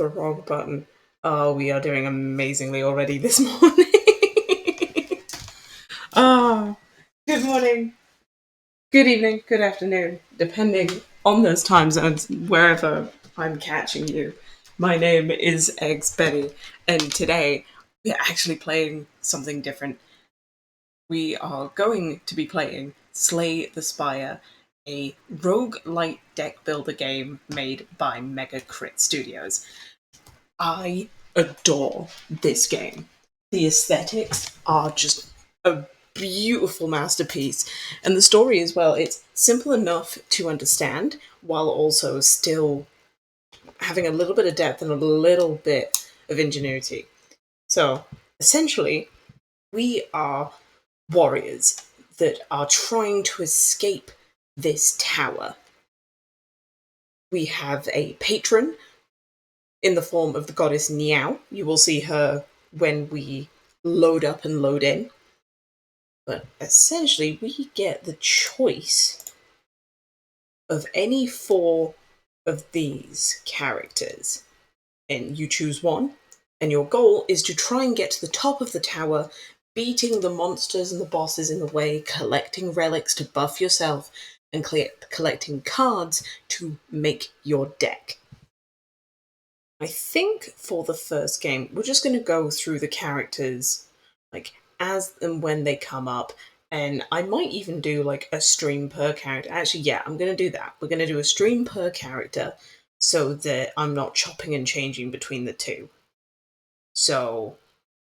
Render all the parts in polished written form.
the wrong button. Oh, we are doing amazingly already this morning. Ah, good morning, good evening, good afternoon, depending on those time zones, wherever I'm catching you. My name is Eggs Betty, and today we're actually playing something different. We are going to be playing Slay the Spire, a roguelike deck builder game made by Mega Crit Studios. I adore this game. The aesthetics are just a beautiful masterpiece. And the story as well, it's simple enough to understand while also still having a little bit of depth and a little bit of ingenuity. So essentially, we are warriors that are trying to escape this tower. We have a patron in the form of the goddess Niao. You will see her when we load up and load in. But essentially, we get the choice of any four of these characters. And you choose one, and your goal is to try and get to the top of the tower, beating the monsters and the bosses in the way, collecting relics to buff yourself, and collecting cards to make your deck. I think for the first game, we're just going to go through the characters, like, as and when they come up, and I might even do, like, a stream per character. Actually, yeah, I'm going to do that. We're going to do a stream per character so that I'm not chopping and changing between the two. So,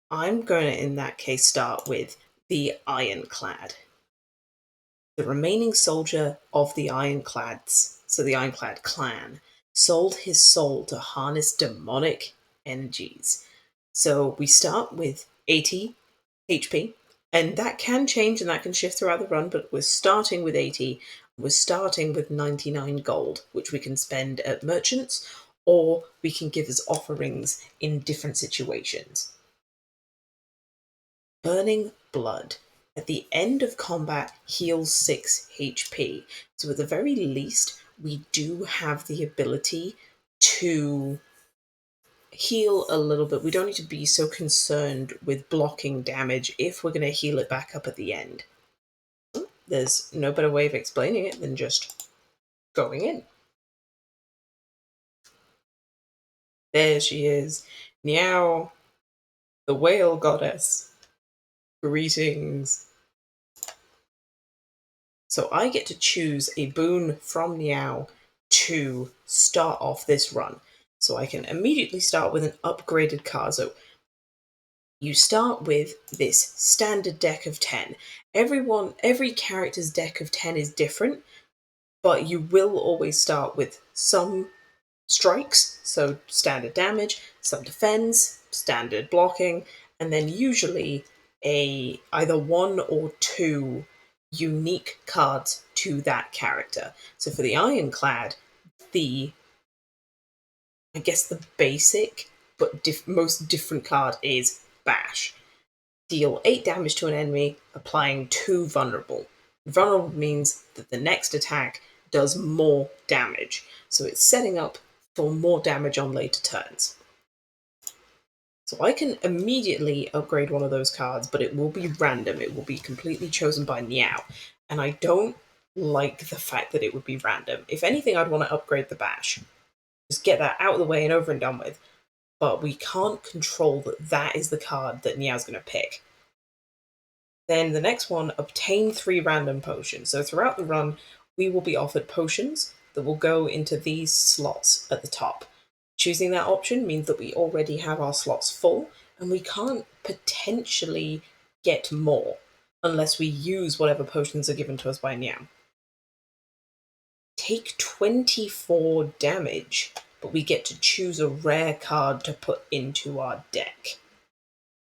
I'm going to, in that case, start with the Ironclad. The remaining soldier of the Ironclads, so the Ironclad clan, sold his soul to harness demonic energies. So we start with 80 HP, and that can change and that can shift throughout the run, but we're starting with 80. We're starting with 99 gold, which we can spend at merchants, or we can give as offerings in different situations. Burning Blood. At the end of combat, heals 6 HP. So at the very least, we do have the ability to heal a little bit. We don't need to be so concerned with blocking damage if we're going to heal it back up at the end. There's no better way of explaining it than just going in. There she is. Niao, the whale goddess. Greetings. So I get to choose a boon from Niao to start off this run. So I can immediately start with an upgraded card. So you start with this standard deck of 10. Every character's deck of 10 is different, but you will always start with some strikes, so standard damage, some defense, standard blocking, and then usually either one or two unique cards to that character. So for the Ironclad, the basic but most different card is Bash. Deal 8 damage to an enemy, applying 2 vulnerable. Vulnerable means that the next attack does more damage, so it's setting up for more damage on later turns. So I can immediately upgrade one of those cards, but it will be random. It will be completely chosen by Niao. And I don't like the fact that it would be random. If anything, I'd want to upgrade the Bash. Just get that out of the way and over and done with. But we can't control that that is the card that Niao's going to pick. Then the next one, obtain 3 random potions. So throughout the run, we will be offered potions that will go into these slots at the top. Choosing that option means that we already have our slots full, and we can't potentially get more unless we use whatever potions are given to us by Niao. Take 24 damage, but we get to choose a rare card to put into our deck.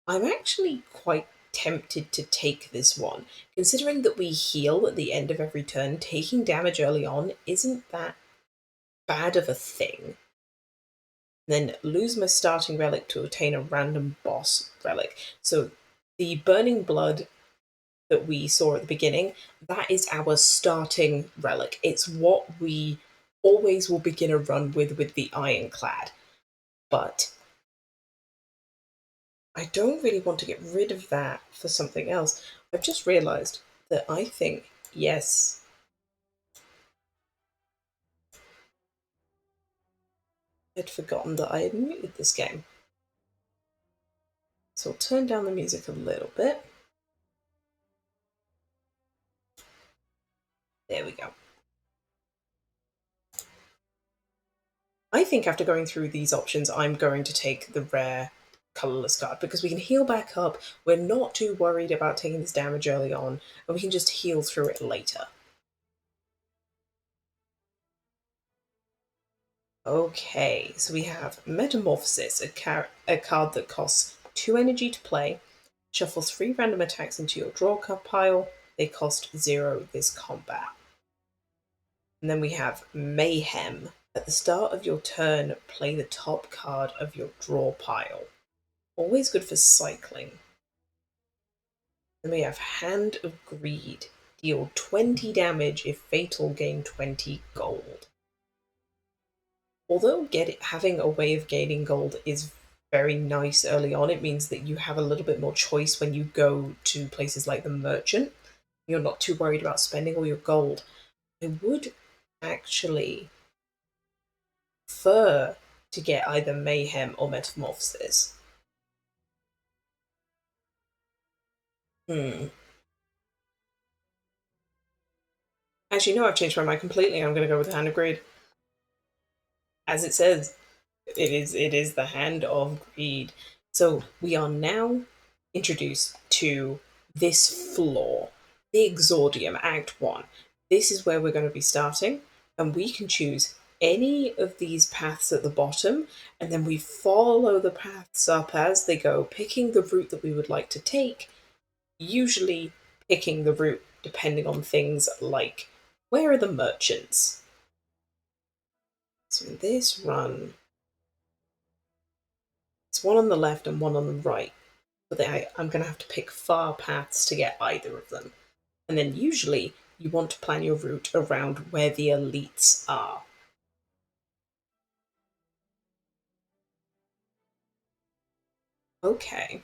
I'm actually quite tempted to take this one. Considering that we heal at the end of every turn, taking damage early on isn't that bad of a thing. Then lose my starting relic to obtain a random boss relic. So the Burning Blood that we saw at the beginning, that is our starting relic. It's what we always will begin a run with the Ironclad. but I don't really want to get rid of that for something else. I've just realized that I think, yes, I'd forgotten that I had muted this game. So I'll turn down the music a little bit. There we go. I think after going through these options, I'm going to take the rare colorless card because we can heal back up. We're not too worried about taking this damage early on, and we can just heal through it later. Okay, so we have Metamorphosis, a card that costs 2 energy to play. Shuffle 3 random attacks into your draw card pile. They cost 0 this combat. And then we have Mayhem. At the start of your turn, play the top card of your draw pile. Always good for cycling. Then we have Hand of Greed. Deal 20 damage if fatal, gain 20 gold. Although having a way of gaining gold is very nice early on, it means that you have a little bit more choice when you go to places like the merchant. You're not too worried about spending all your gold. I would actually prefer to get either Mayhem or Metamorphosis. Actually, no, I've changed my mind completely. I'm going to go with the Hand of Greed. As it says, it is the Hand of Greed. So we are now introduced to this floor, the Exordium, Act 1. This is where we're going to be starting, and we can choose any of these paths at the bottom, and then we follow the paths up as they go, picking the route that we would like to take, usually picking the route depending on things like where are the merchants. So in this run, it's one on the left and one on the right, but I'm going to have to pick far paths to get either of them. And then usually you want to plan your route around where the elites are. Okay.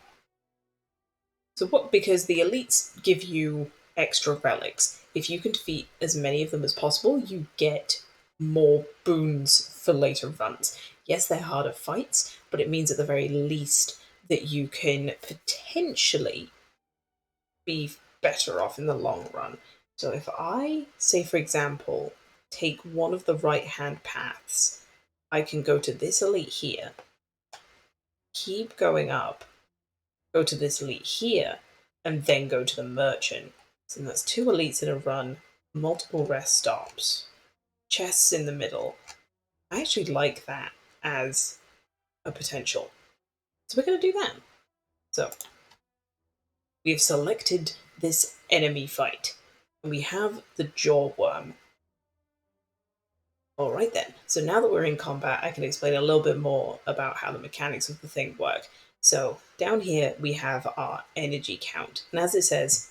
So because the elites give you extra relics. If you can defeat as many of them as possible, you get more boons for later runs. Yes, they're harder fights, but it means at the very least that you can potentially be better off in the long run. So if I, say for example, take one of the right-hand paths, I can go to this elite here, keep going up, go to this elite here, and then go to the merchant. So that's 2 elites in a run, multiple rest stops, chests in the middle. I actually like that as a potential. So we're going to do that. So we have selected this enemy fight, and we have the Jawworm. Alright then, so now that we're in combat, I can explain a little bit more about how the mechanics of the thing work. So down here we have our energy count, and as it says,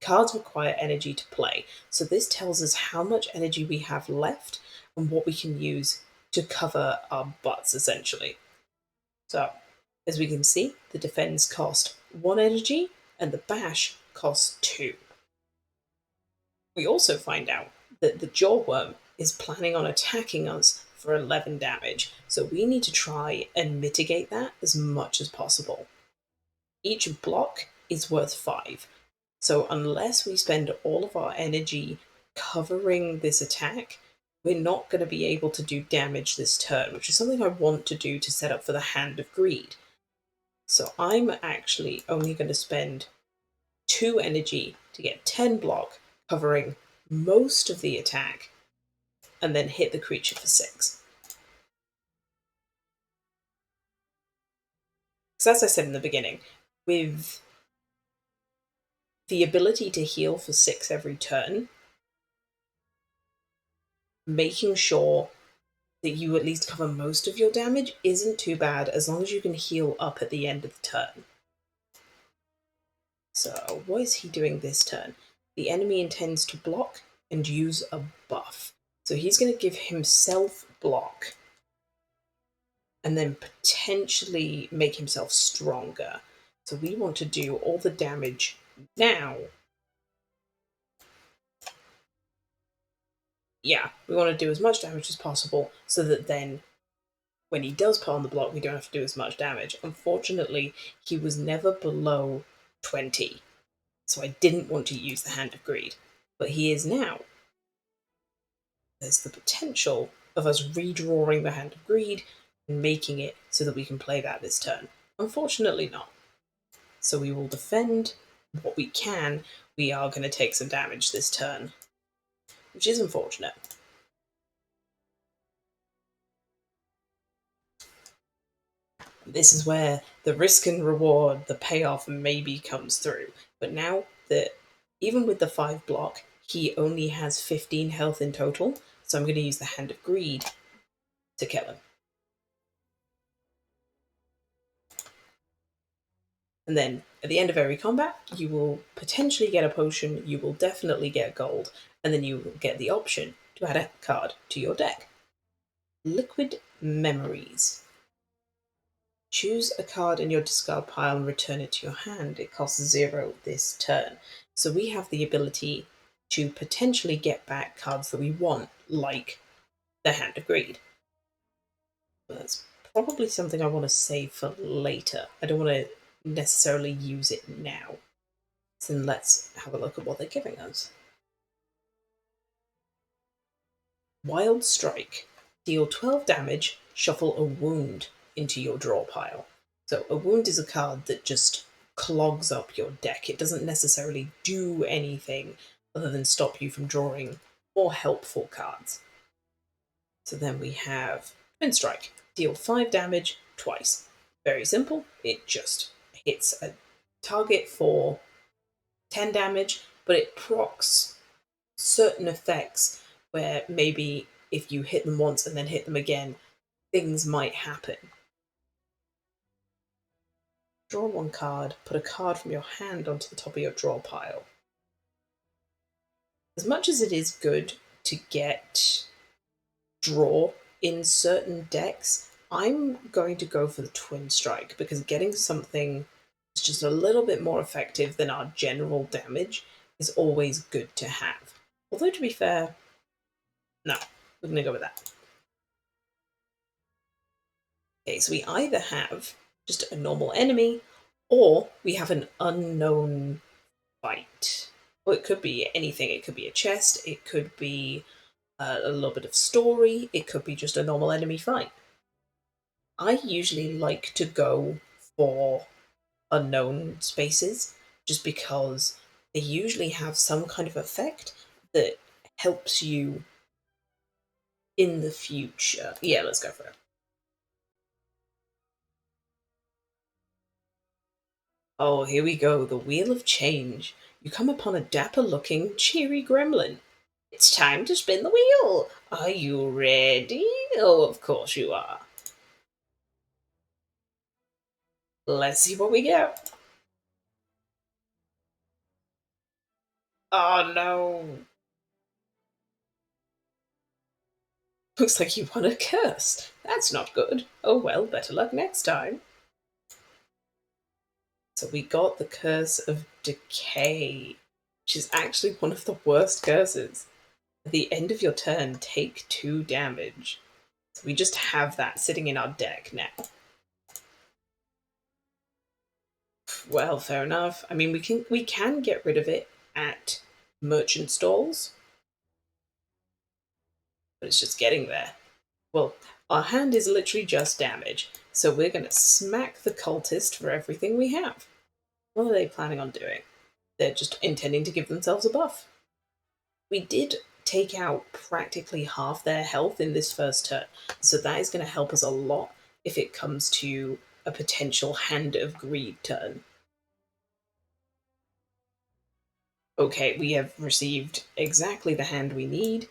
cards require energy to play. So this tells us how much energy we have left and what we can use to cover our butts, essentially. So, as we can see, the defense cost 1 energy and the bash costs 2. We also find out that the Jawworm is planning on attacking us for 11 damage, so we need to try and mitigate that as much as possible. Each block is worth 5, so unless we spend all of our energy covering this attack, we're not going to be able to do damage this turn, which is something I want to do to set up for the Hand of Greed. So I'm actually only going to spend 2 energy to get 10 block, covering most of the attack, and then hit the creature for 6. So as I said in the beginning, with the ability to heal for 6 every turn, making sure that you at least cover most of your damage isn't too bad as long as you can heal up at the end of the turn. So what is he doing this turn? The enemy intends to block and use a buff. So he's going to give himself block. and then potentially make himself stronger. So we want to do all the damage now. Yeah, we want to do as much damage as possible so that then when he does put on the block, we don't have to do as much damage. Unfortunately, he was never below 20, so I didn't want to use the Hand of Greed, but he is now. There's the potential of us redrawing the Hand of Greed and making it so that we can play that this turn. Unfortunately not. So we will defend what we can. We are going to take some damage this turn, which is unfortunate. This is where the risk and reward, the payoff maybe comes through. But now that even with the 5 block, he only has 15 health in total, so I'm going to use the Hand of Greed to kill him. And then at the end of every combat, you will potentially get a potion, you will definitely get gold, and then you will get the option to add a card to your deck. Liquid Memories. Choose a card in your discard pile and return it to your hand. It costs 0 this turn. So we have the ability to potentially get back cards that we want, like the Hand of Greed. But that's probably something I want to save for later. I don't want to necessarily use it now. So then let's have a look at what they're giving us. Wild Strike. Deal 12 damage, shuffle a wound into your draw pile. So a wound is a card that just clogs up your deck. It doesn't necessarily do anything other than stop you from drawing more helpful cards. So then we have Twin Strike. Deal 5 damage twice. Very simple. It just hits a target for 10 damage, but it procs certain effects where maybe if you hit them once and then hit them again, things might happen. Draw 1 card, put a card from your hand onto the top of your draw pile. As much as it is good to get draw in certain decks, I'm going to go for the Twin Strike because getting something that's just a little bit more effective than our general damage is always good to have. Although, to be fair, no, we're going to go with that. Okay, so we either have just a normal enemy or we have an unknown fight. Well, it could be anything. It could be a chest, it could be a little bit of story, it could be just a normal enemy fight. I usually like to go for unknown spaces just because they usually have some kind of effect that helps you in the future. Yeah, let's go for it. Oh, here we go, the Wheel of Change. You come upon a dapper-looking, cheery gremlin. It's time to spin the wheel. Are you ready? Oh, of course you are. Let's see what we get. Oh no. Looks like you won a curse. That's not good. Oh well, better luck next time. So we got the Curse of Decay, which is actually one of the worst curses. At the end of your turn, take 2 damage. So we just have that sitting in our deck now. Well, fair enough. I mean, we can get rid of it at merchant stalls, but it's just getting there. Well, our hand is literally just damage, so we're going to smack the cultist for everything we have. What are they planning on doing? They're just intending to give themselves a buff. We did take out practically half their health in this first turn, so that is going to help us a lot if it comes to a potential Hand of Greed turn. Okay, we have received exactly the hand we need,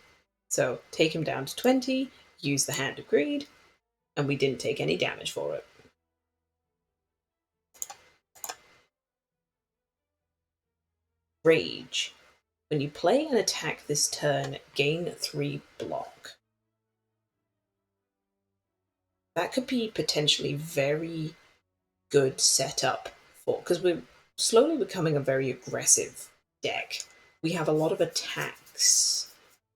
so take him down to 20, use the Hand of Greed, and we didn't take any damage for it. Rage. When you play an attack this turn, gain 3 block. That could be potentially very good setup for, because we're slowly becoming a very aggressive deck. We have a lot of attacks,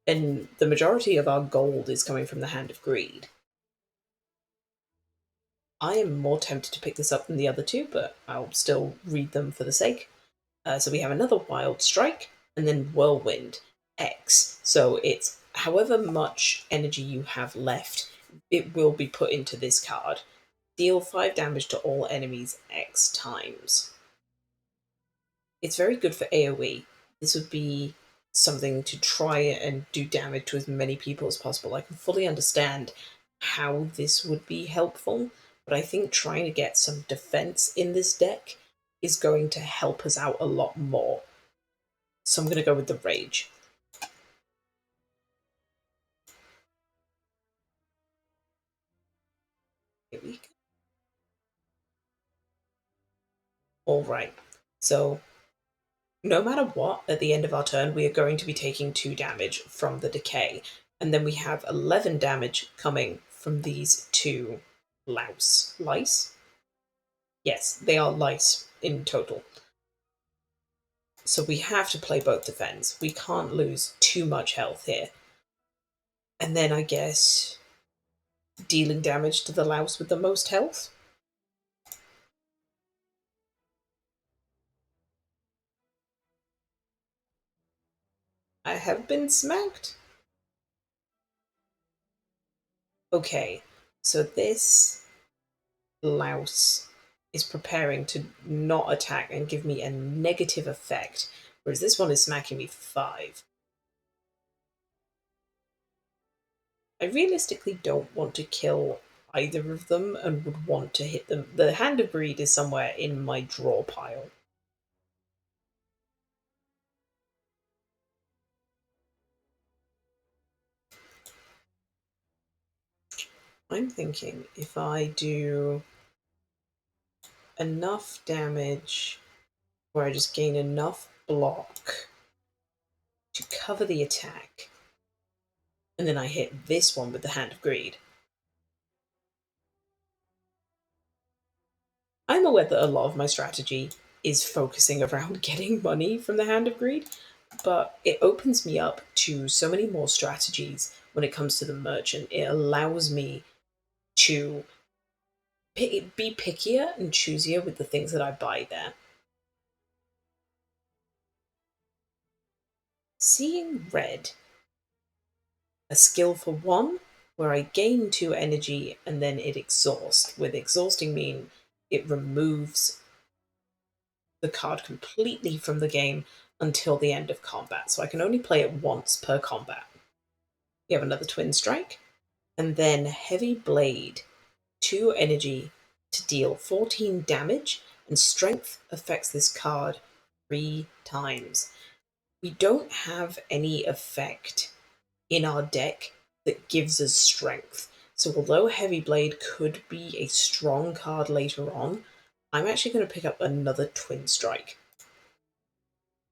and the majority of our gold is coming from the Hand of Greed. I am more tempted to pick this up than the other two, but I'll still read them for the sake. So we have another Wild Strike, and then Whirlwind X. So it's however much energy you have left, it will be put into this card. Deal 5 damage to all enemies X times. It's very good for AoE. This would be something to try and do damage to as many people as possible. I can fully understand how this would be helpful, but I think trying to get some defense in this deck is going to help us out a lot more. So I'm going to go with the Rage. Here we go. All right. So no matter what, at the end of our turn, we are going to be taking 2 damage from the decay. And then we have 11 damage coming from these 2 lice. Yes, they are lice in total. So we have to play both defense. We can't lose too much health here. And then I guess dealing damage to the louse with the most health. I have been smacked. Okay, so this louse is preparing to not attack and give me a negative effect, whereas this one is smacking me for 5. I realistically don't want to kill either of them and would want to hit them. The Hand of Greed is somewhere in my draw pile. I'm thinking if I do enough damage where I just gain enough block to cover the attack, and then I hit this one with the Hand of Greed. I'm aware that a lot of my strategy is focusing around getting money from the Hand of Greed, but it opens me up to so many more strategies when it comes to the merchant. It allows me to be pickier and choosier with the things that I buy there. Seeing Red, a skill for 1, where I gain 2 energy and then it exhausts. With exhausting mean it removes the card completely from the game until the end of combat, so I can only play it once per combat. We have another Twin Strike, and then Heavy Blade, 2 energy to deal 14 damage, and strength affects this card 3 times. We don't have any effect in our deck that gives us strength. So although Heavy Blade could be a strong card later on, I'm actually going to pick up another Twin Strike.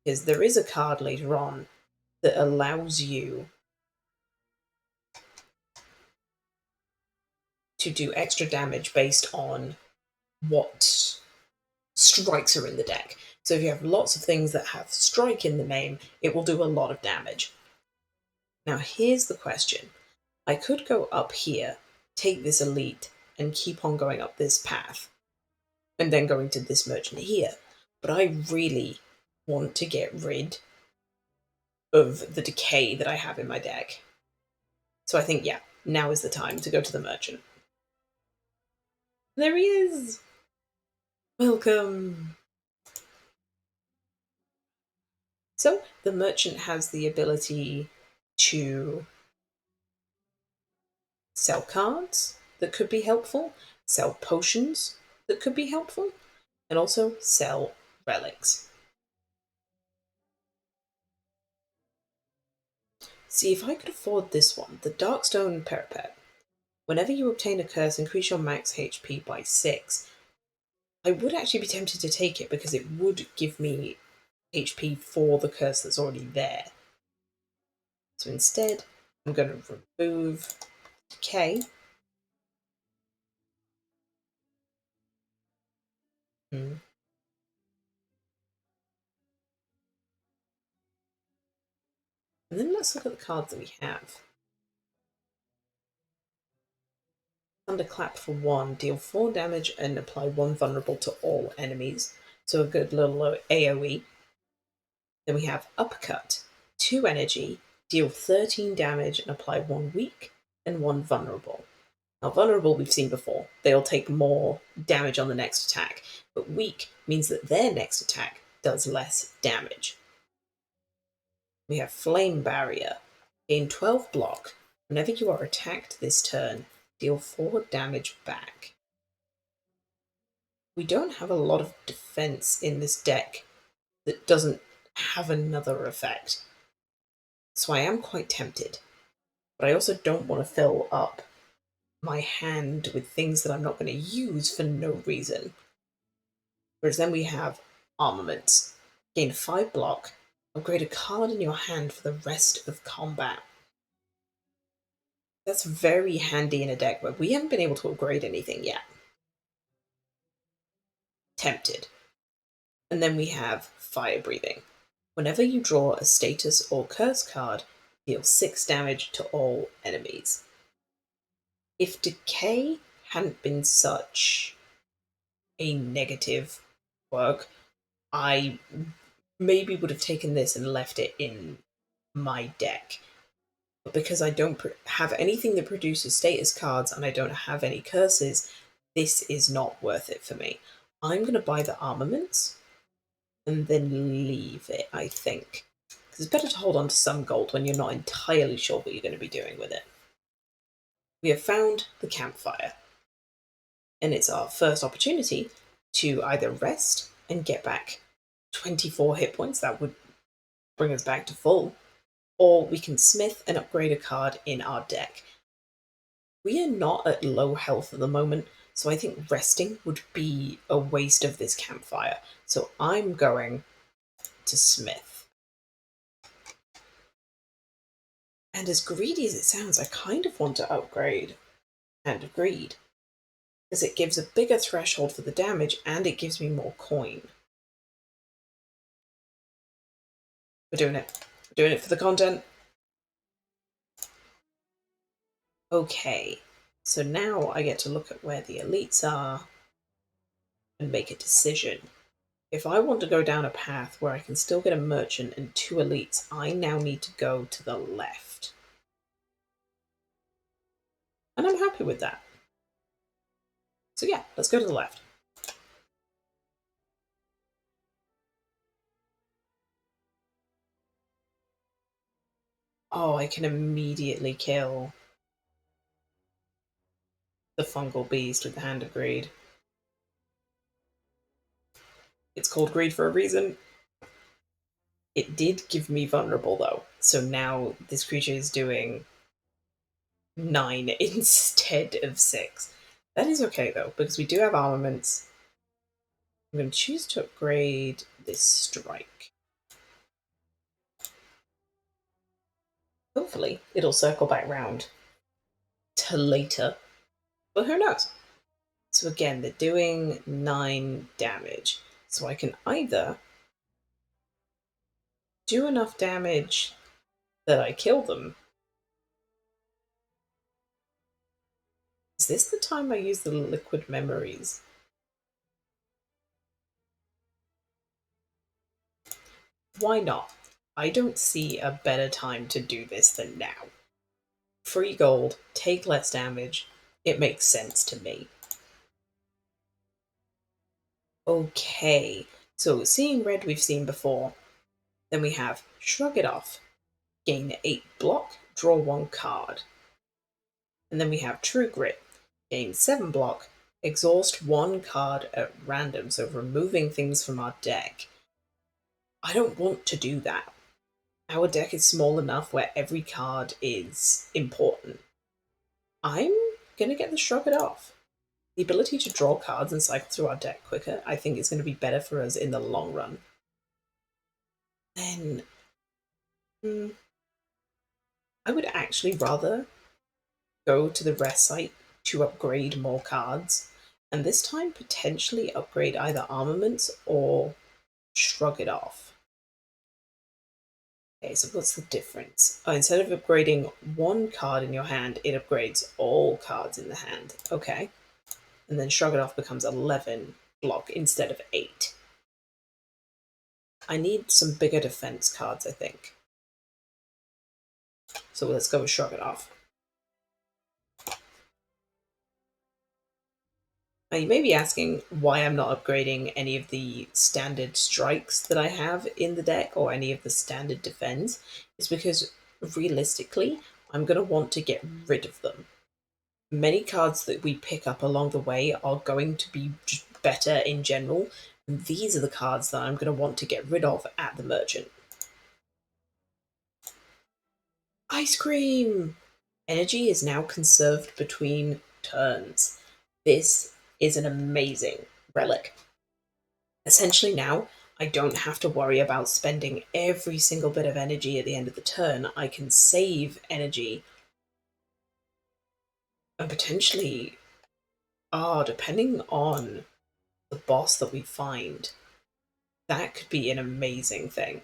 Because there is a card later on that allows you to do extra damage based on what strikes are in the deck. So if you have lots of things that have strike in the name, it will do a lot of damage. Now here's the question. I could go up here, take this elite, and keep on going up this path, and then going to this merchant here. But I really want to get rid of the decay that I have in my deck. So I think, yeah, now is the time to go to the merchant. There he is! Welcome! So the merchant has the ability to sell cards that could be helpful, sell potions that could be helpful, and also sell relics. See, if I could afford this one, the Darkstone Parapet. Whenever you obtain a curse, increase your max HP by 6. I would actually be tempted to take it because it would give me HP for the curse that's already there. So instead, I'm going to remove Decay. Hmm. And then let's look at the cards that we have. Thunderclap for 1, deal 4 damage and apply 1 vulnerable to all enemies. So a good little AoE. Then we have Uppercut, 2 energy, deal 13 damage and apply 1 weak and 1 vulnerable. Now, vulnerable we've seen before. They'll take more damage on the next attack, but weak means that their next attack does less damage. We have Flame Barrier. Gain 12 block. Whenever you are attacked this turn, deal 4 damage back. We don't have a lot of defense in this deck that doesn't have another effect. So I am quite tempted. But I also don't want to fill up my hand with things that I'm not going to use for no reason. Whereas then we have Armaments. Gain 5 block. Upgrade a card in your hand for the rest of combat. That's very handy in a deck where we haven't been able to upgrade anything yet. Tempted. And then we have Fire Breathing. Whenever you draw a status or curse card, deal 6 damage to all enemies. If Decay hadn't been such a negative quirk, I maybe would have taken this and left it in my deck. But because I don't have anything that produces status cards and I don't have any curses, this is not worth it for me. I'm going to buy the Armaments and then leave it, I think. Because it's better to hold on to some gold when you're not entirely sure what you're going to be doing with it. We have found the campfire, and it's our first opportunity to either rest and get back 24 hit points, that would bring us back to full, or we can smith and upgrade a card in our deck. We are not at low health at the moment, so I think resting would be a waste of this campfire. So I'm going to smith. And as greedy as it sounds, I kind of want to upgrade Hand of Greed, because it gives a bigger threshold for the damage and it gives me more coin. We're doing it. We're doing it for the content. Okay, so now I get to look at where the elites are and make a decision. If I want to go down a path where I can still get a merchant and 2 elites, I now need to go to the left. And I'm happy with that. So yeah, let's go to the left. Oh, I can immediately kill the fungal beast with the Hand of Greed. It's called Greed for a reason. It did give me vulnerable though, so now this creature is doing 9 instead of 6. That is okay though, because we do have armaments. I'm going to choose to upgrade this strike. Hopefully it'll circle back round to later, but who knows? So again, they're doing 9 damage, so I can either do enough damage that I kill them. Is this the time I use the liquid memories? Why not? I don't see a better time to do this than now. Free gold, take less damage, it makes sense to me. Okay, so seeing red we've seen before. Then we have Shrug It Off, gain 8 block, draw 1 card. And then we have True Grit, gain 7 block, exhaust 1 card at random, so removing things from our deck. I don't want to do that. Our deck is small enough where every card is important. I'm going to get the Shrug It Off. The ability to draw cards and cycle through our deck quicker, I think, is going to be better for us in the long run. Then, I would actually rather go to the rest site to upgrade more cards And this time, potentially upgrade either armaments or shrug it off. Okay, so what's the difference? Oh, instead of upgrading one card in your hand, it upgrades all cards in the hand. Okay. And then shrug it off becomes 11 block instead of 8. I need some bigger defense cards, I think. So let's go with shrug it off. Now you may be asking why I'm not upgrading any of the standard strikes that I have in the deck or any of the standard defense. It's because realistically, I'm going to want to get rid of them. Many cards that we pick up along the way are going to be just better in general, and these are the cards that I'm going to want to get rid of at the merchant. Ice cream! Energy is now conserved between turns. This is an amazing relic. Essentially now, I don't have to worry about spending every single bit of energy at the end of the turn. I can save energy and potentially, depending on the boss that we find, that could be an amazing thing.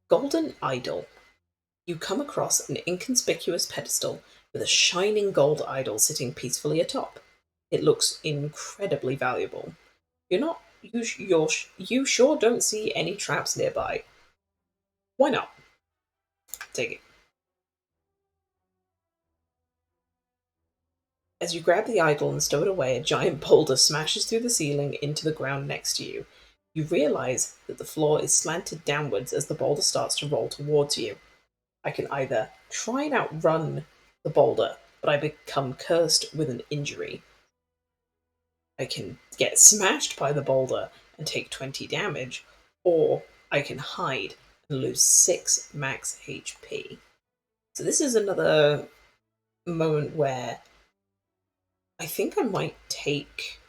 Golden Idol. You come across an inconspicuous pedestal with a shining gold idol sitting peacefully atop. It looks incredibly valuable. You sure don't see any traps nearby. Why not? Take it. As you grab the idol and stow it away, a giant boulder smashes through the ceiling into the ground next to you. You realize that the floor is slanted downwards as the boulder starts to roll towards you. I can either try and outrun the boulder, but I become cursed with an injury. I can get smashed by the boulder and take 20 damage, or I can hide and lose 6 max HP. So this is another moment where I think I might take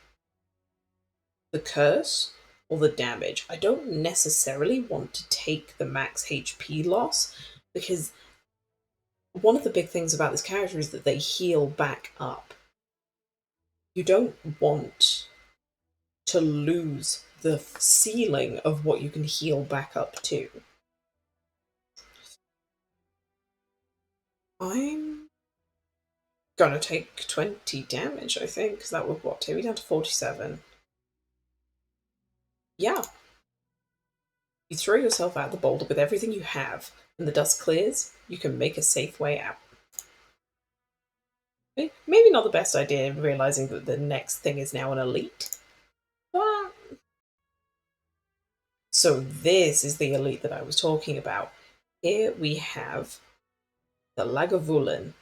the curse or the damage. I don't necessarily want to take the max HP loss because one of the big things about this character is that they heal back up. You don't want to lose the ceiling of what you can heal back up to. I'm gonna take 20 damage, I think, because that would take me down to 47. Yeah. You throw yourself out the boulder with everything you have, and the dust clears, you can make a safe way out. Maybe not the best idea, realizing that the next thing is now an elite. But... So this is the elite that I was talking about. Here we have the Lagavulin.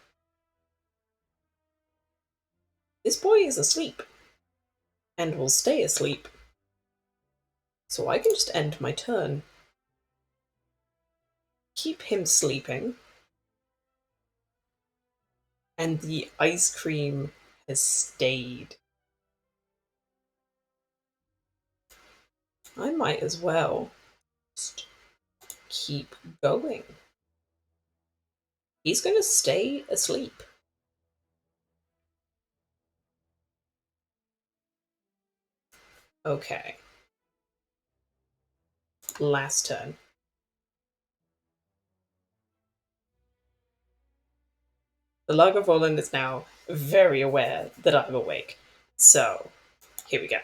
This boy is asleep, and will stay asleep. So I can just end my turn. Keep him sleeping. And the ice cream has stayed. I might as well just keep going. He's going to stay asleep. Okay. Last turn. The Lagavulin is now very aware that I'm awake. So, here we go.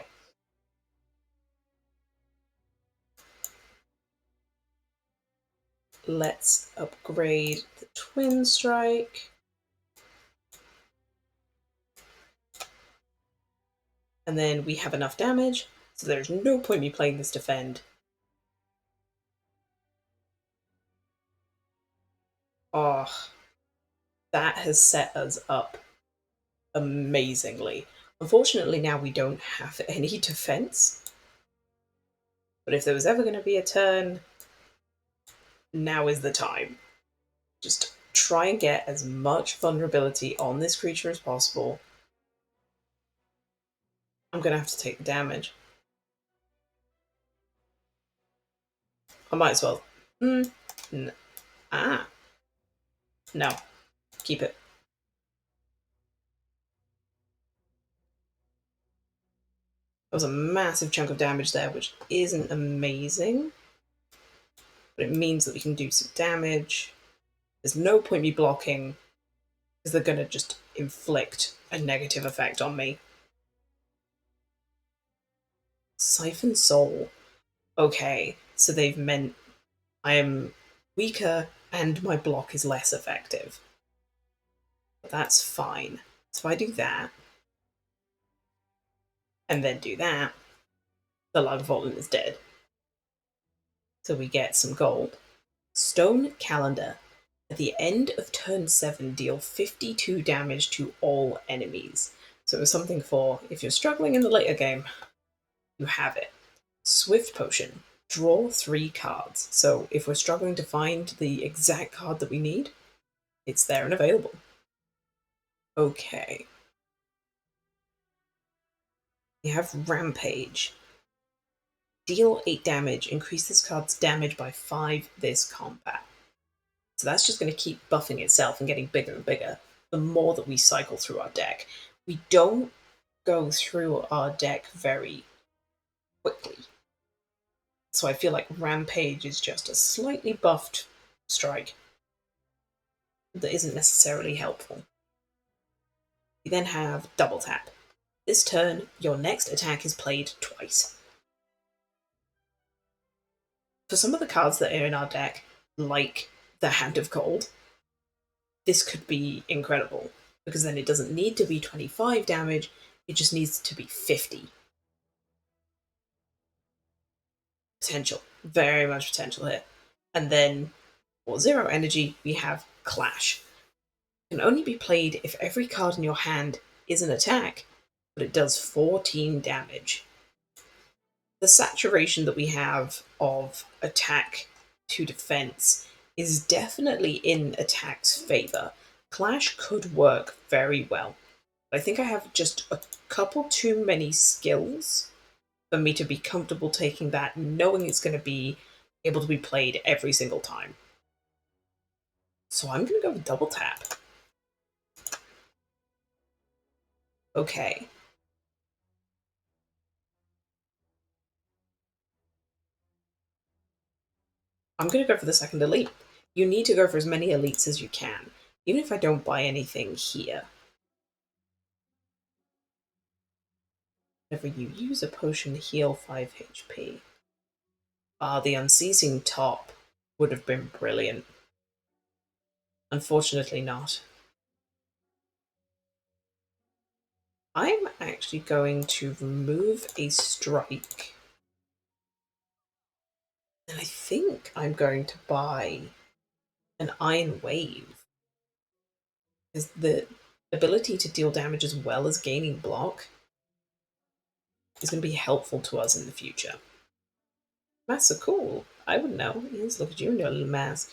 Let's upgrade the Twin Strike. And then we have enough damage, so there's no point me playing this defend. Oh, that has set us up amazingly. Unfortunately, now we don't have any defense. But if there was ever going to be a turn, now is the time. Just try and get as much vulnerability on this creature as possible. I'm going to have to take the damage. I might as well. No. Keep it. was a massive chunk of damage there, which isn't amazing. But it means that we can do some damage. There's no point me blocking, because they're going to just inflict a negative effect on me. Siphon Soul. Okay, so they've meant I am weaker and my block is less effective. But that's fine. So if I do that, and then do that, the Lagavulin is dead. So we get some gold. Stone Calendar. At the end of turn 7, deal 52 damage to all enemies. So it was something for if you're struggling in the later game, you have it. Swift Potion. Draw 3 cards. So if we're struggling to find the exact card that we need, it's there and available. Okay. We have Rampage. Deal 8 damage. Increase this card's damage by 5 this combat. So that's just going to keep buffing itself and getting bigger and bigger the more that we cycle through our deck. We don't go through our deck very quickly. So I feel like Rampage is just a slightly buffed strike that isn't necessarily helpful. We then have Double Tap. This turn, your next attack is played twice. For some of the cards that are in our deck, like the Hand of Cold, this could be incredible, because then it doesn't need to be 25 damage, it just needs to be 50. Potential. Very much potential here. And then, for 0 energy, we have Clash. It can only be played if every card in your hand is an attack, but it does 14 damage. The saturation that we have of attack to defense is definitely in attack's favor. Clash could work very well. I think I have just a couple too many skills for me to be comfortable taking that, knowing it's going to be able to be played every single time. So I'm going to go with Double Tap. Okay. I'm going to go for the second elite. You need to go for as many elites as you can, even if I don't buy anything here. Whenever you use a potion, heal 5 HP. The Unceasing Top would have been brilliant. Unfortunately not. I'm actually going to remove a strike. And I think I'm going to buy an Iron Wave. Because the ability to deal damage as well as gaining block is going to be helpful to us in the future. Masks are cool. I would know. Yes, look at you in your little mask.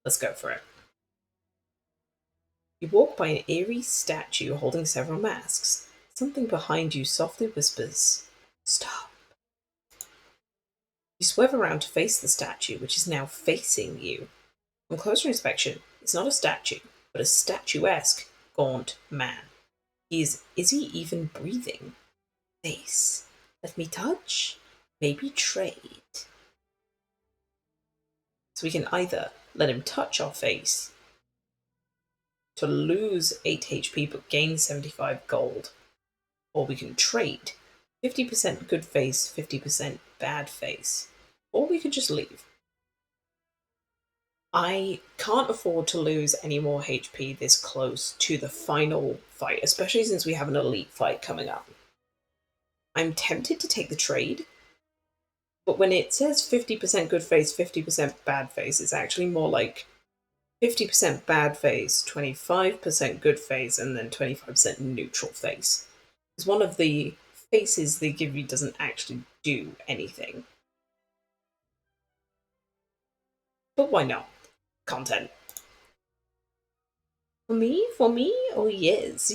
Let's go for it. You walk by an eerie statue holding several masks. Something behind you softly whispers, "Stop." You swerve around to face the statue, which is now facing you. On closer inspection, it's not a statue, but a statuesque, gaunt man. Is he even breathing? Face. Let me touch. Maybe trade. So we can either let him touch our face to lose 8 HP but gain 75 gold, or we can trade 50% good face, 50% bad face, or we could just leave. I can't afford to lose any more HP this close to the final fight, especially since we have an elite fight coming up. I'm tempted to take the trade, but when it says 50% good face, 50% bad face, it's actually more like 50% bad face, 25% good face, and then 25% neutral face. Because one of the faces they give you doesn't actually do anything. But why not? Content. For me? Oh yes.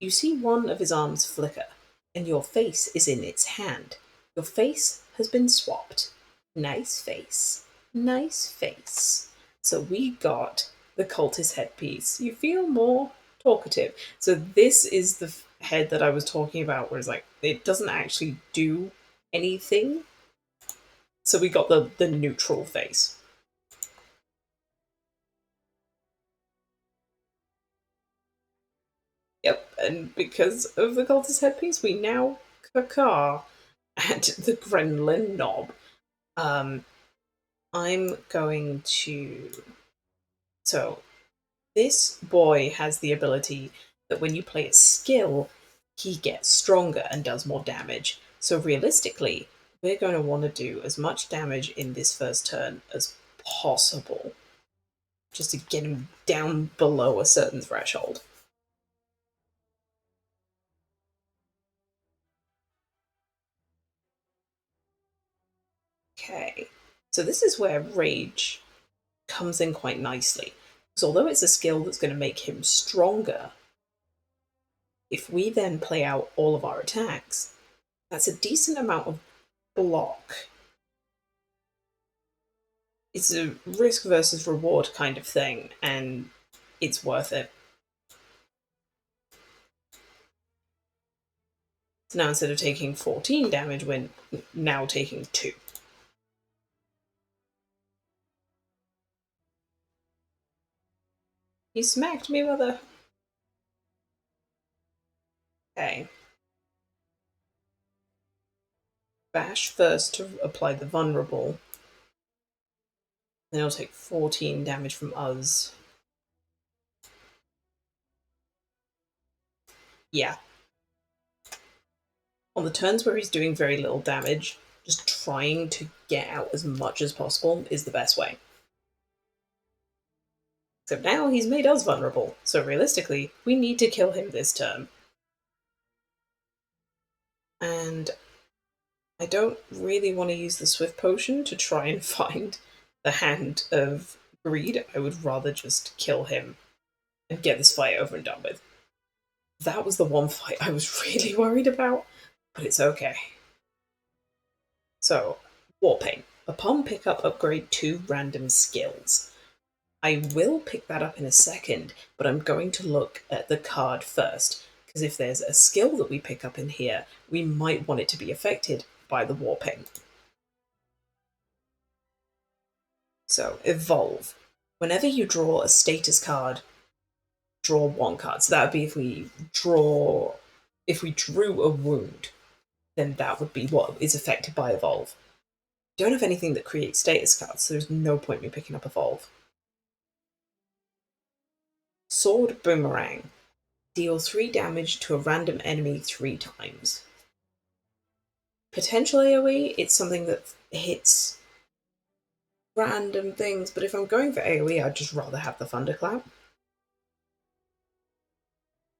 You see one of his arms flicker, and your face is in its hand. Your face has been swapped. Nice face. So we got the cultist headpiece. You feel more talkative. So this is the head that I was talking about, where it's like it doesn't actually do anything. So we got the neutral face. Yep, and because of the cultist headpiece, we now caca at the Gremlin knob. Um, I'm going to. So this boy has the ability that when you play a skill, he gets stronger and does more damage. So realistically, we're going to want to do as much damage in this first turn as possible, just to get him down below a certain threshold. Okay, so this is where Rage comes in quite nicely. Because although it's a skill that's going to make him stronger, if we then play out all of our attacks, that's a decent amount of block. It's a risk versus reward kind of thing, and it's worth it. So now instead of taking 14 damage, we're now taking 2. He smacked me, mother. Okay. Bash first to apply the vulnerable. Then he'll take 14 damage from us. Yeah. On the turns where he's doing very little damage, just trying to get out as much as possible is the best way. So now he's made us vulnerable, so realistically, we need to kill him this turn. And I don't really want to use the Swift Potion to try and find the Hand of Greed. I would rather just kill him and get this fight over and done with. That was the one fight I was really worried about, but it's okay. So, Warpaint. Upon pickup, upgrade 2 random skills. I will pick that up in a second, but I'm going to look at the card first, because if there's a skill that we pick up in here, we might want it to be affected by the Warpaint. So, Evolve. Whenever you draw a status card, draw 1 card. So that would be if we drew a wound, then that would be what is affected by Evolve. I don't have anything that creates status cards, so there's no point in me picking up Evolve. Sword Boomerang. Deal 3 damage to a random enemy 3 times. Potential AoE, it's something that hits random things, but if I'm going for AoE, I'd just rather have the Thunderclap.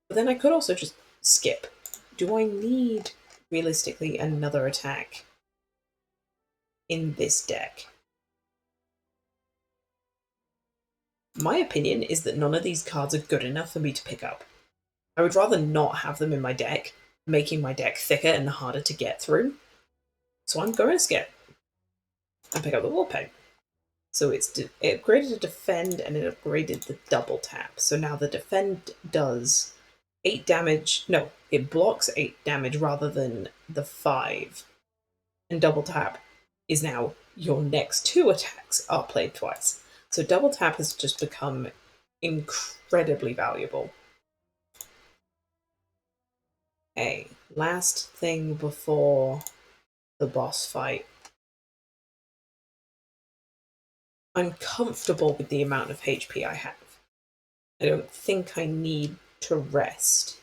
But then I could also just skip. Do I need, realistically, another attack in this deck? My opinion is that none of these cards are good enough for me to pick up. I would rather not have them in my deck, making my deck thicker and harder to get through. So I'm going to skip and pick up the Warpaint. So it upgraded the defend and it upgraded the double tap. So now the defend does 8 damage. No, it blocks 8 damage rather than the 5. And double tap is now your next 2 attacks are played twice. So double tap has just become incredibly valuable. Okay, last thing before the boss fight. I'm comfortable with the amount of HP I have. I don't think I need to rest.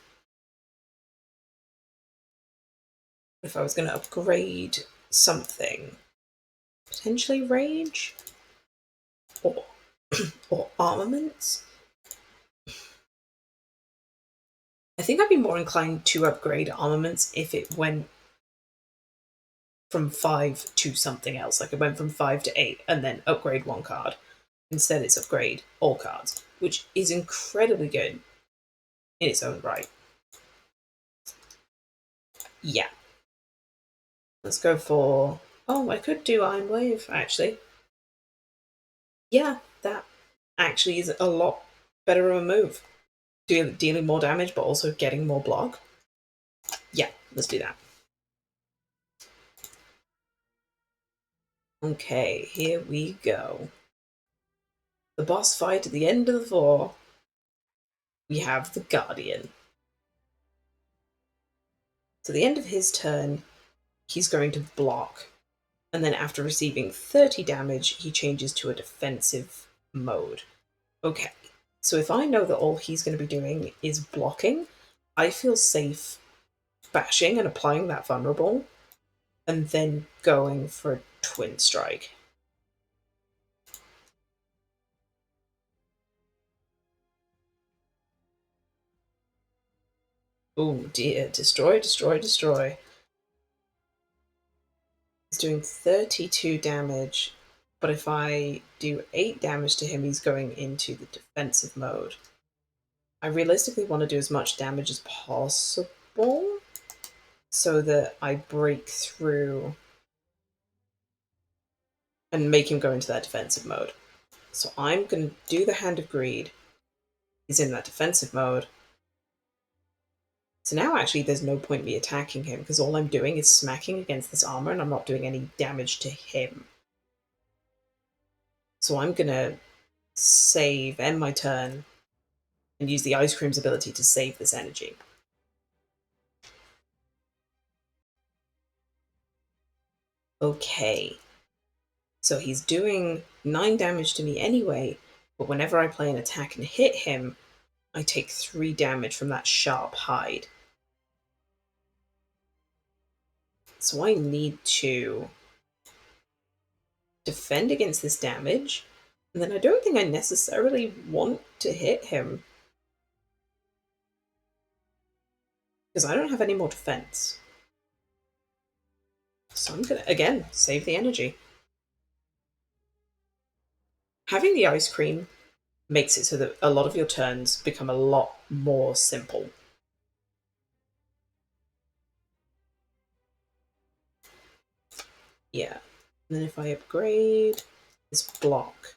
If I was going to upgrade something, potentially Rage? Or, or Armaments? I think I'd be more inclined to upgrade Armaments if it went from 5 to something else. Like it went from 5 to 8 and then upgrade 1 card. Instead, it's upgrade all cards, which is incredibly good in its own right. Yeah. Let's go for... Oh, I could do Iron Wave, actually. Yeah, that actually is a lot better of a move. dealing more damage, but also getting more block. Yeah, let's do that. Okay, here we go. The boss fight at the end of the floor. We have the Guardian. So the end of his turn, he's going to block. And then after receiving 30 damage, he changes to a defensive mode. Okay, so if I know that all he's going to be doing is blocking, I feel safe bashing and applying that vulnerable, and then going for a twin strike. Oh dear, destroy, destroy, destroy. He's doing 32 damage, but if I do 8 damage to him, he's going into the defensive mode. I realistically want to do as much damage as possible so that I break through and make him go into that defensive mode. So I'm going to do the Hand of Greed. He's in that defensive mode. So now actually there's no point me attacking him because all I'm doing is smacking against this armor and I'm not doing any damage to him. So I'm going to end my turn, and use the Ice Cream's ability to save this energy. Okay. So he's doing 9 damage to me anyway, but whenever I play an attack and hit him, I take 3 damage from that sharp hide. So I need to defend against this damage, and then I don't think I necessarily want to hit him, because I don't have any more defense. So I'm gonna, again, save the energy. Having the Ice Cream makes it so that a lot of your turns become a lot more simple. Yeah. And then if I upgrade this block,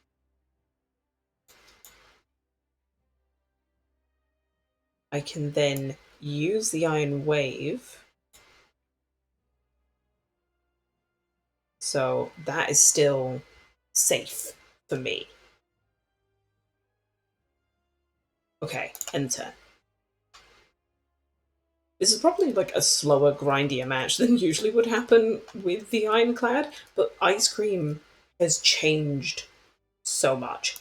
I can then use the Iron Wave. So that is still safe for me. Okay, end turn. This is probably like a slower, grindier match than usually would happen with the Ironclad, but Ice Cream has changed so much.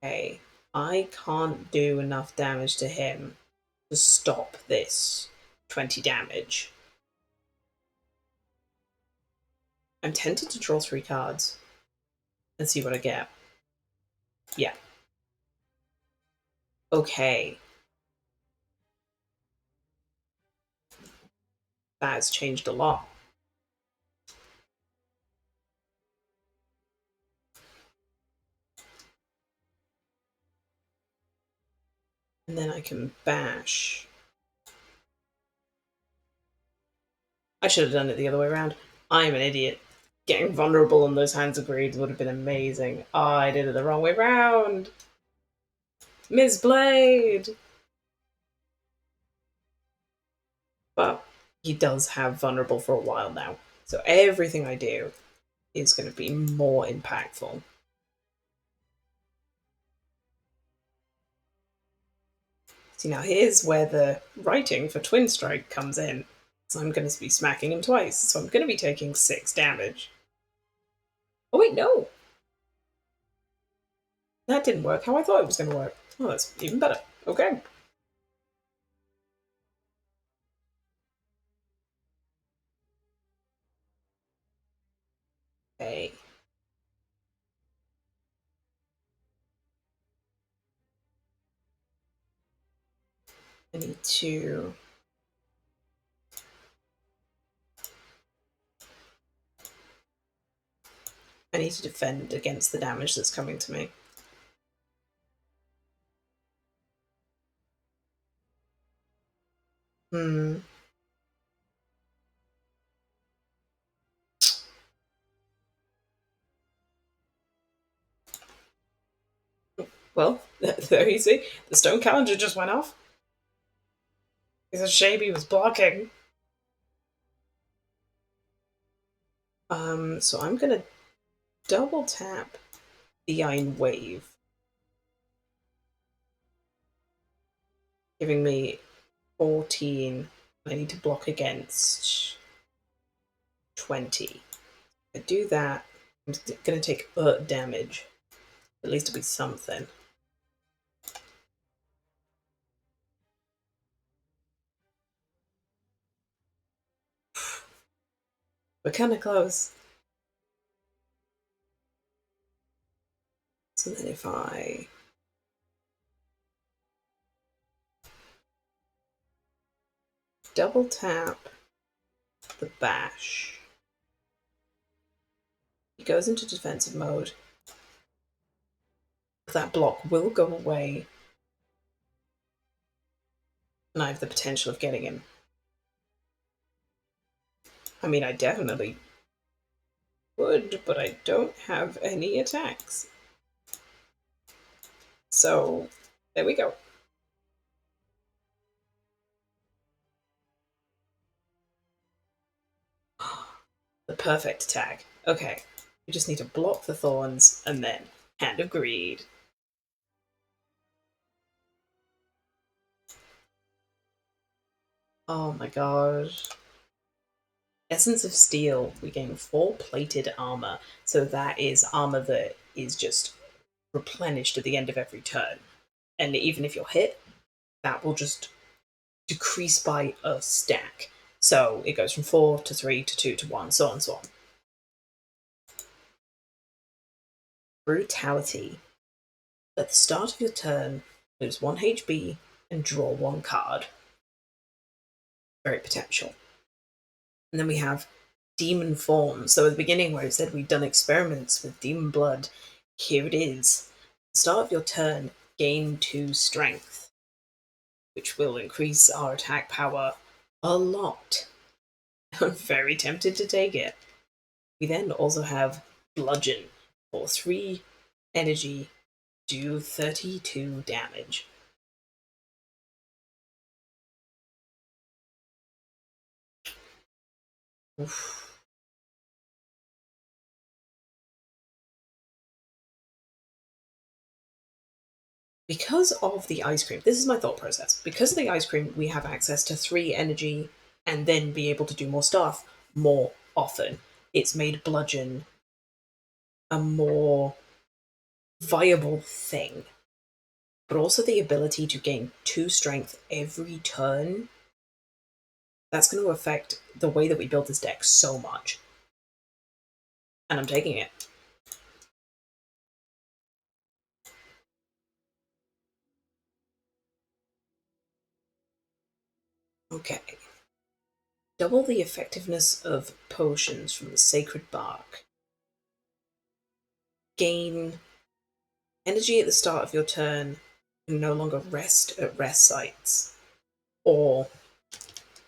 Okay, I can't do enough damage to him to stop this 20 damage. I'm tempted to draw 3 cards and see what I get. Yeah. Okay. That has changed a lot. And then I can bash. I should have done it the other way around. I'm an idiot. Getting vulnerable on those Hands of Greed would have been amazing. Oh, I did it the wrong way round. Ms. Blade! But he does have vulnerable for a while now. So everything I do is going to be more impactful. See, now here's where the writing for Twin Strike comes in. So I'm going to be smacking him twice, so I'm going to be taking 6 damage. Oh wait, no! That didn't work how I thought it was going to work. Oh, that's even better. Okay. Okay. I need to... I need to defend against the damage that's coming to me. Hmm. Well, there you see. The stone calendar just went off. It's a shame he was blocking. So I'm gonna double tap the Iron Wave, giving me 14. I need to block against 20. If I do that, I'm gonna take damage. At least it'll be something. We're kind of close. So then if I double tap the bash, he goes into defensive mode. That block will go away, and I have the potential of getting him. I mean, I definitely would, but I don't have any attacks. So, there we go. The perfect attack. Okay, we just need to block the thorns, and then Hand of Greed. Oh my gosh. Essence of Steel, we gain 4 plated armor, so that is armor that is just replenished at the end of every turn. And even if you're hit, that will just decrease by a stack. So it goes from 4 to 3 to 2 to 1, so on and so on. Brutality. At the start of your turn, lose 1 HP and draw 1 card. Very potential. And then we have Demon Form. So at the beginning where it said we'd done experiments with demon blood, here it is. At the start of your turn, gain 2 strength, which will increase our attack power a lot. I'm very tempted to take it. We then also have Bludgeon. For 3 energy, do 32 damage. Oof. Because of the ice cream, this is my thought process. Because of the ice cream, we have access to 3 energy and then be able to do more stuff more often. It's made Bludgeon a more viable thing. But also the ability to gain 2 strength every turn. That's going to affect the way that we build this deck so much. And I'm taking it. Okay. Double the effectiveness of potions from the Sacred Bark. Gain energy at the start of your turn and no longer rest at rest sites. Or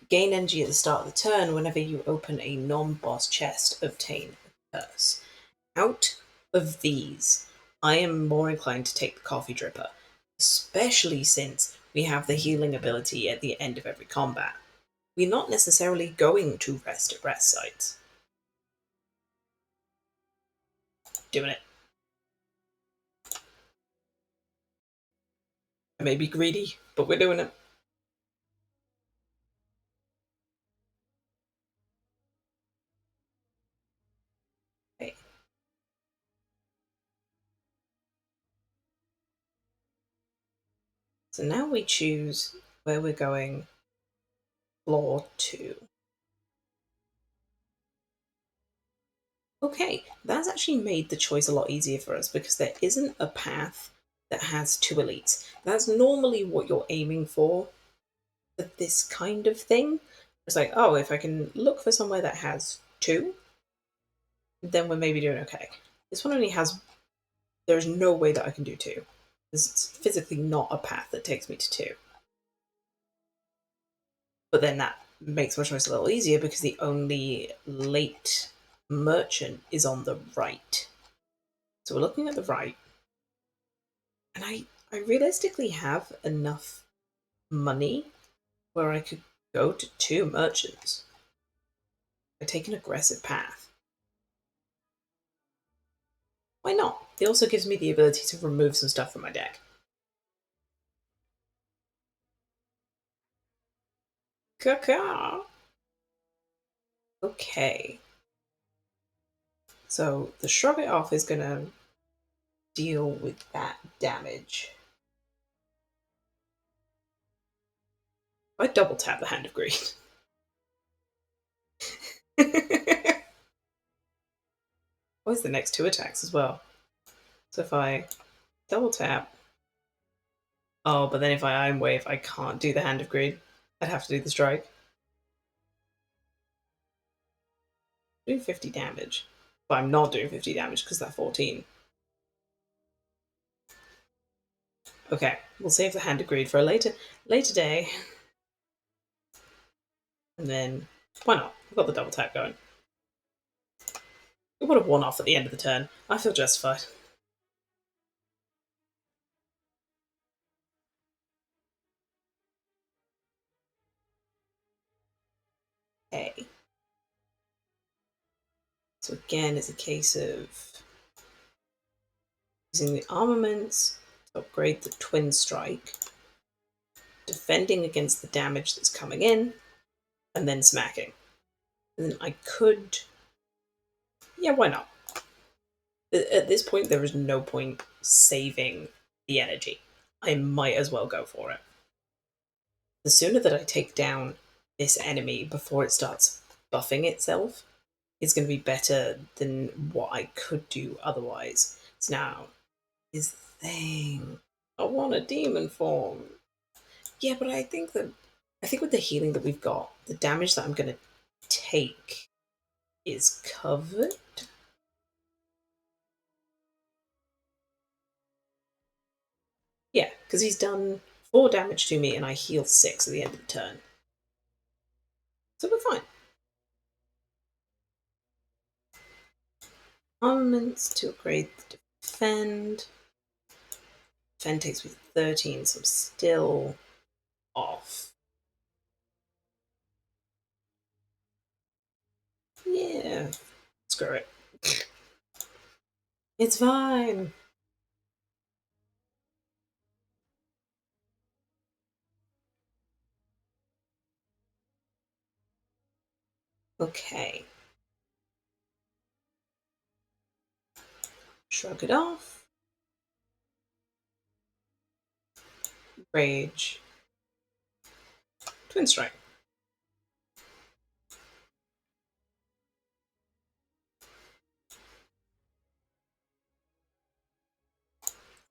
gain energy at the start of the turn whenever you open a non-boss chest, obtain a curse. Out of these, I am more inclined to take the Coffee Dripper, especially since we have the healing ability at the end of every combat. We're not necessarily going to rest at rest sites. Doing it. I may be greedy, but we're doing it. Okay. So now we choose where we're going. Floor 2. Okay, that's actually made the choice a lot easier for us because there isn't a path that has 2 elites. That's normally what you're aiming for this kind of thing. It's like, oh, if I can look for somewhere that has 2, then we're maybe doing okay. This one only has, there's no way that I can do 2. There's physically not a path that takes me to 2. But then that makes my choice a little easier because the only late merchant is on the right. So we're looking at the right. And I realistically have enough money where I could go to two merchants. I take an aggressive path. Why not? It also gives me the ability to remove some stuff from my deck. Caca! Okay. So the Shrug It Off is gonna deal with that damage. I double tap the Hand of Greed. What's the next two attacks as well? So if I double tap. Oh, but then if I Iron Wave, I can't do the Hand of Greed. I'd have to do the strike. Do 50 damage. But I'm not doing 50 damage because that 14. Okay, we'll save the Hand of Greed for a later day. And then, why not? We've got the double tap going. We would have one off at the end of the turn. I feel justified. Okay. So again, it's a case of using the armaments to upgrade the Twin Strike, defending against the damage that's coming in, and then smacking. And then I could... Yeah, why not? At this point, there is no point saving the energy. I might as well go for it. The sooner that I take down this enemy before it starts buffing itself is going to be better than what I could do otherwise. So now, is the thing. I want a demon form. Yeah, but I think with the healing that we've got, the damage that I'm going to take is covered. Yeah, because he's done 4 damage to me and I heal 6 at the end of the turn. So we're fine. Armaments to upgrade the defend. Defend takes me 13, so I'm still off. Yeah, screw it. It's fine. Okay. Shrug it off. Rage. Twin Strike.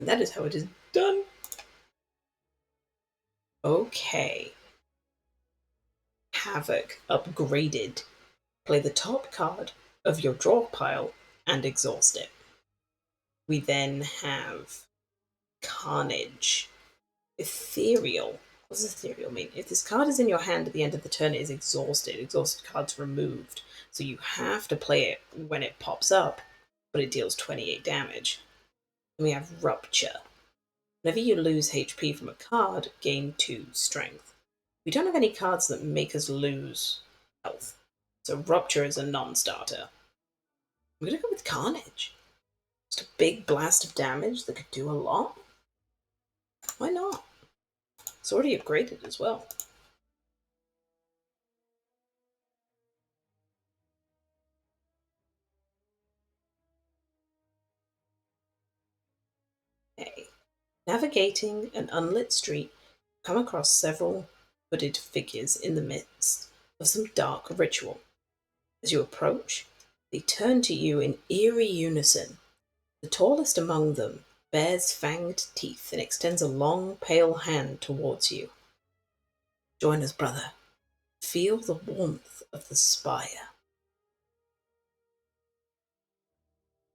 And that is how it is done. Okay. Havoc upgraded. Play the top card of your draw pile and exhaust it. We then have Carnage. Ethereal. What does ethereal mean? If this card is in your hand at the end of the turn, it is exhausted. Exhausted card's removed. So you have to play it when it pops up, but it deals 28 damage. Then we have Rupture. Whenever you lose HP from a card, gain 2 strength. We don't have any cards that make us lose health. So Rupture is a non-starter. I'm going to go with Carnage. Just a big blast of damage that could do a lot. Why not? It's already upgraded as well. Okay. Navigating an unlit street, come across several hooded figures in the midst of some dark ritual. As you approach, they turn to you in eerie unison. The tallest among them bares fanged teeth and extends a long, pale hand towards you. Join us, brother. Feel the warmth of the spire.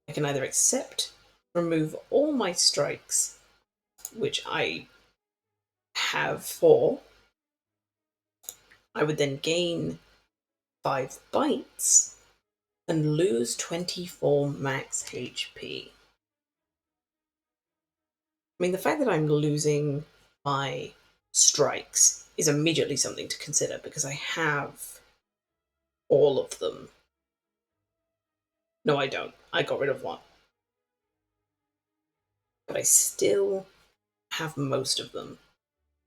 I can either accept, remove all my strikes, which I have 4. I would then gain 5 bites and lose 24 max HP. I mean, the fact that I'm losing my strikes is immediately something to consider because I have all of them. No, I don't. I got rid of one. But I still have most of them.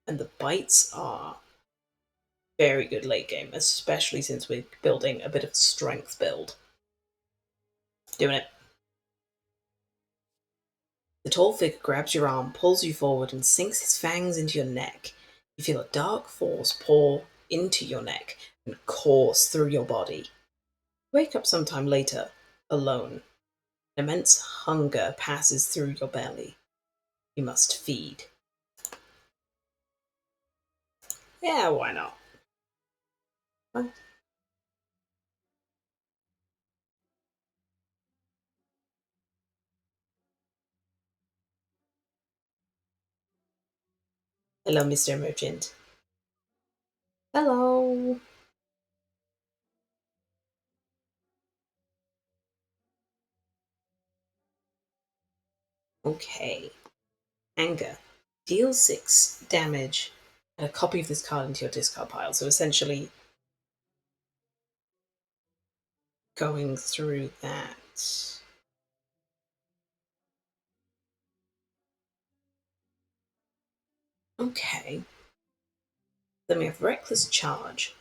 And the bites are very good late game, especially since we're building a bit of strength build. Doing it. The tall figure grabs your arm, pulls you forward, and sinks his fangs into your neck. You feel a dark force pour into your neck and course through your body. Wake up sometime later, alone. An immense hunger passes through your belly. You must feed. Yeah, why not? Huh? Hello, Mr. Merchant. Hello. Okay. Anger. Deal 6 damage. Add a copy of this card into your discard pile. So essentially, going through that. Okay. Then we have Reckless Charge.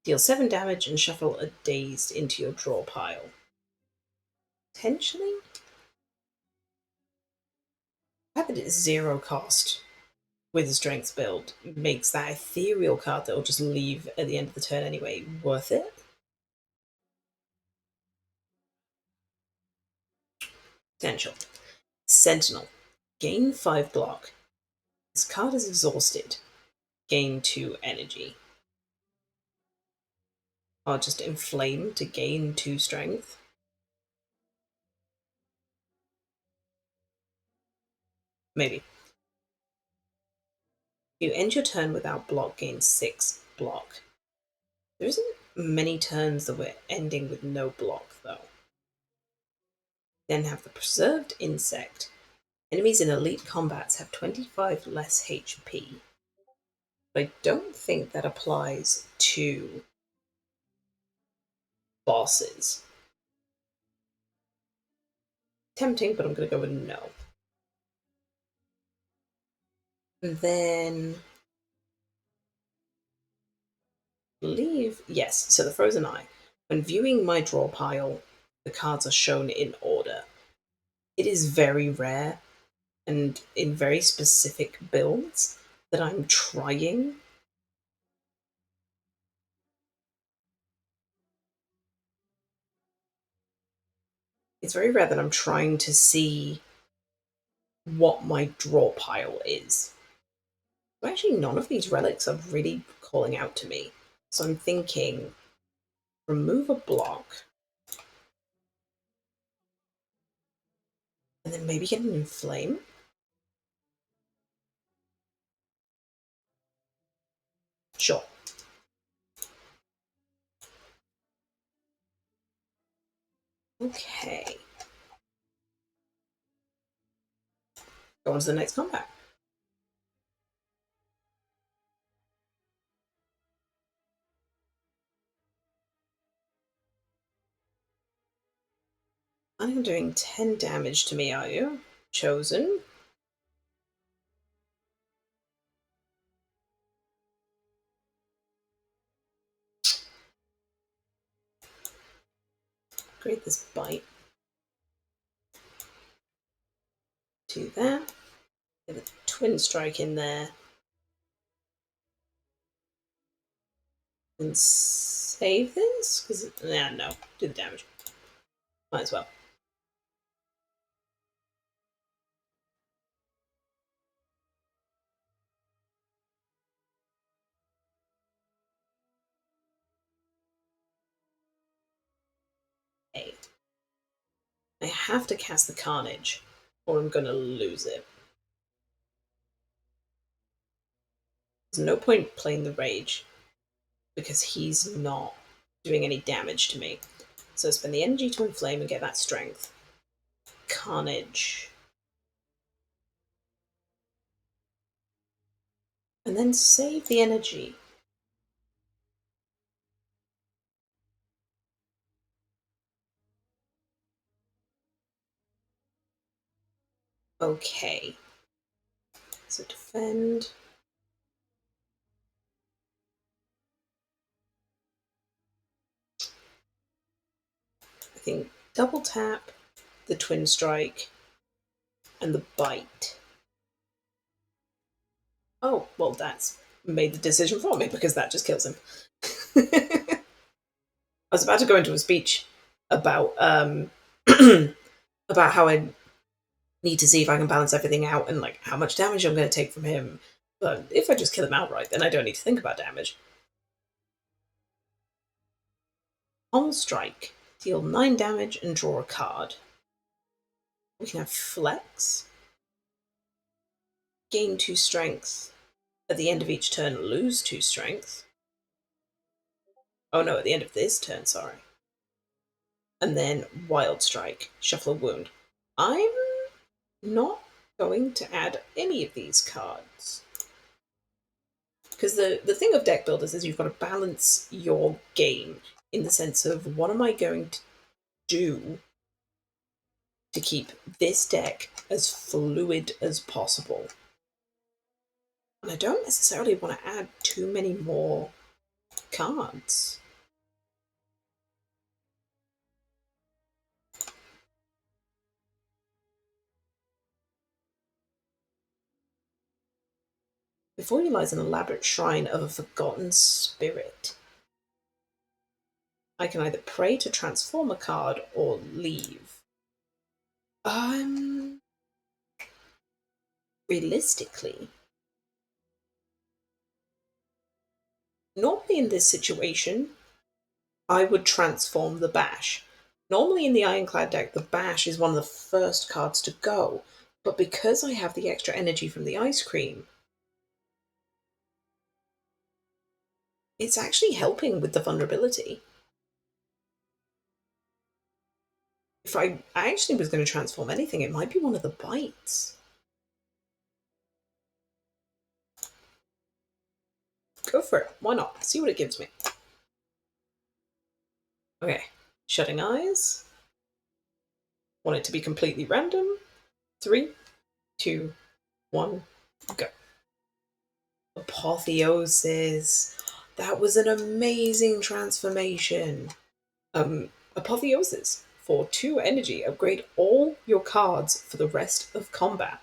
Deal 7 damage and shuffle a Dazed into your draw pile. Potentially? The fact that it's 0 cost with a strength build makes that ethereal card that will just leave at the end of the turn anyway worth it. Potential. Sentinel. Gain 5 block. This card is exhausted. Gain 2 energy. Or just inflame to gain 2 strength. Maybe. You end your turn without block, gain 6 block. There isn't many turns that we're ending with no block, though. Then have the Preserved Insect. Enemies in elite combats have 25 less HP. But I don't think that applies to bosses. Tempting, but I'm going to go with no. And then leave. Yes, so the Frozen Eye. When viewing my draw pile, the cards are shown in order. It is very rare and in very specific builds that I'm trying. It's very rare that I'm trying to see what my draw pile is. But actually, none of these relics are really calling out to me. So I'm thinking remove a block and then maybe get an inflame. Sure. Okay. Go on to the next combat. I'm doing 10 damage to me, are you? Chosen. Create this bite. Do that. Get a twin strike in there. And save this? Because, yeah, no. Do the damage. Might as well. Okay. I have to cast the Carnage, or I'm going to lose it. There's no point playing the Rage, because he's not doing any damage to me. So spend the energy to inflame and get that strength. Carnage. And then save the energy. Okay. So defend. I think double tap, the twin strike, and the bite. Oh, well, that's made the decision for me because that just kills him. I was about to go into a speech about about how I need to see if I can balance everything out and like how much damage I'm going to take from him. But if I just kill him outright, then I don't need to think about damage. On strike, deal 9 damage and draw a card. We can have flex, gain 2 strength. At the end of each turn, lose 2 strength. Oh no, at the end of this turn, sorry. And then wild strike, shuffle a wound. I'm not going to add any of these cards. Because the thing of deck builders is you've got to balance your game in the sense of what am I going to do to keep this deck as fluid as possible. And I don't necessarily want to add too many more cards. Before you lies an elaborate shrine of a forgotten spirit. I can either pray to transform a card or leave. Realistically, normally in this situation, I would transform the Bash. Normally in the Ironclad deck, the Bash is one of the first cards to go, but because I have the extra energy from the ice cream, it's actually helping with the vulnerability. If I actually was going to transform anything, it might be one of the bites. Go for it. Why not? See what it gives me. Okay. Shutting eyes. Want it to be completely random. 3, 2, 1, go. Apotheosis. That was an amazing transformation. Apotheosis. For 2 energy, upgrade all your cards for the rest of combat.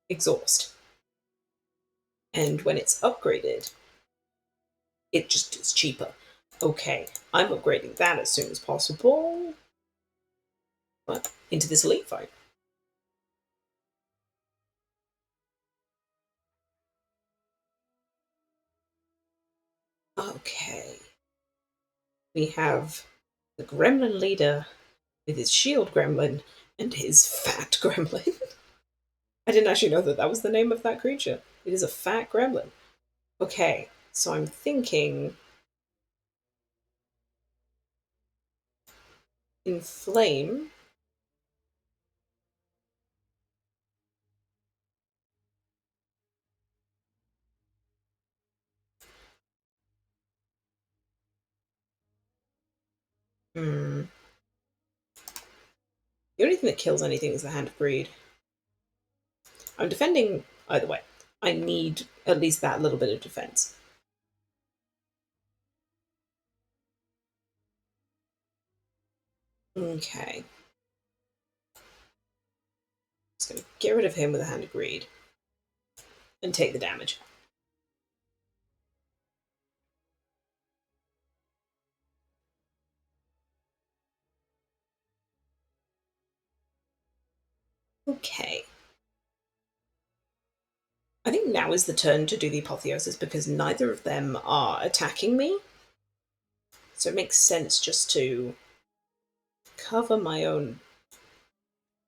Exhaust. And when it's upgraded, it just is cheaper. Okay, I'm upgrading that as soon as possible. But into this elite fight. Okay. We have the gremlin leader with his shield gremlin and his fat gremlin. I didn't actually know that that was the name of that creature. It is a fat gremlin. Okay, so I'm thinking inflame. The only thing that kills anything is the Hand of Greed. I'm defending either way. I need at least that little bit of defense. Okay. Just gonna get rid of him with a Hand of Greed. And take the damage. Okay. I think now is the turn to do the Apotheosis because neither of them are attacking me. So it makes sense just to cover my own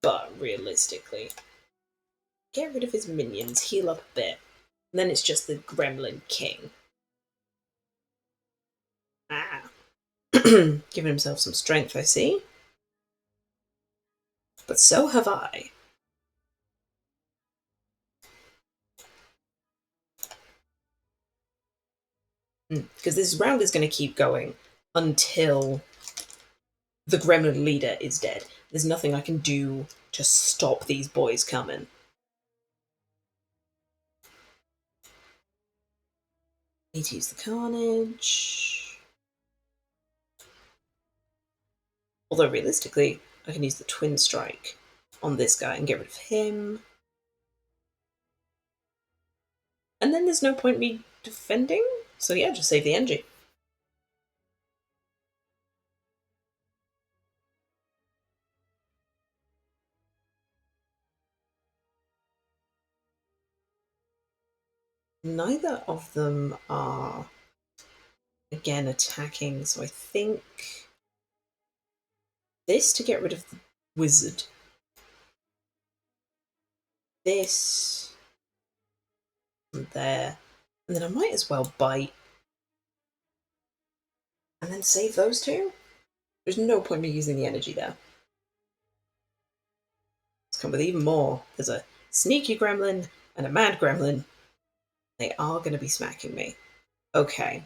butt, realistically. Get rid of his minions, heal up a bit. And then it's just the Gremlin King. Ah. Giving himself some strength, I see. But so have I. Because this round is going to keep going until the gremlin leader is dead. There's nothing I can do to stop these boys coming. Need to use the carnage. Although realistically, I can use the twin strike on this guy and get rid of him. And then there's no point me defending. So yeah, just save the energy. Neither of them are, again, attacking, so I think this to get rid of the wizard. This and there. And then I might as well bite. And then save those two? There's no point me using the energy there. Let's come with even more. There's a sneaky gremlin and a mad gremlin. They are going to be smacking me. Okay.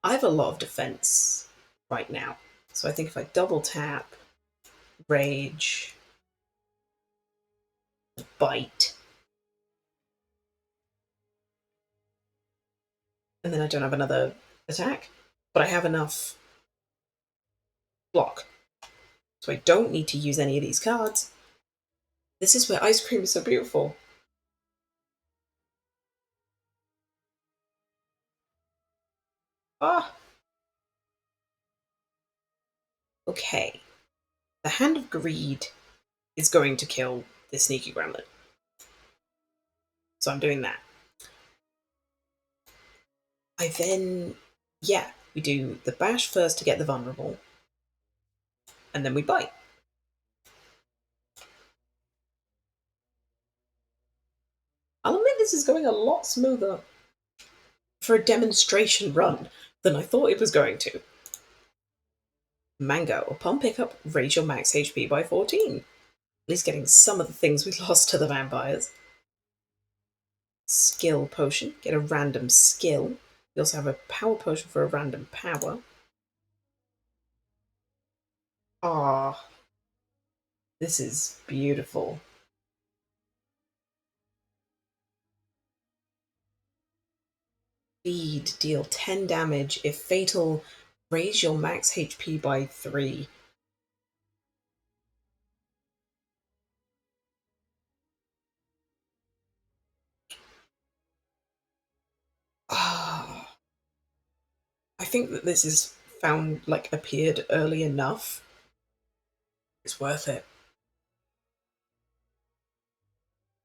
I have a lot of defense right now. So I think if I double tap, rage, bite, and then I don't have another attack, but I have enough block. So I don't need to use any of these cards. This is where ice cream is so beautiful. Ah! Okay. The Hand of Greed is going to kill this sneaky gremlin. So I'm doing that. I then, yeah, we do the bash first to get the vulnerable, and then we bite. I'll admit this is going a lot smoother for a demonstration run than I thought it was going to. Mango. Upon pickup, raise your max HP by 14. At least getting some of the things we lost to the vampires. Skill potion. Get a random skill. We also have a power potion for a random power. Ah, this is beautiful. Speed. Deal 10 damage. If fatal, raise your max HP by 3. Ah, I think that this is appeared early enough. It's worth it.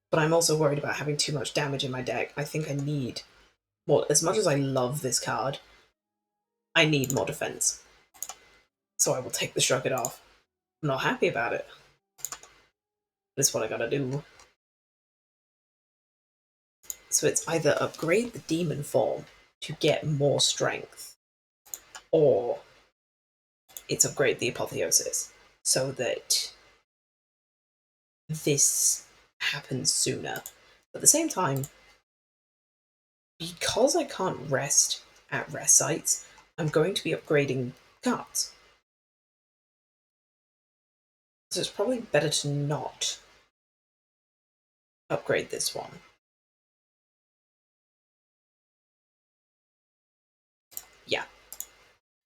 But I'm also worried about having too much damage in my deck. I think I need more. As much as I love this card, I need more defense. So I will take the Shrug It Off. I'm not happy about it. But it's what I gotta do. So it's either upgrade the demon form to get more strength, or it's upgrade the apotheosis so that this happens sooner. But at the same time, because I can't rest at rest sites, I'm going to be upgrading cards. So it's probably better to not upgrade this one. Yeah.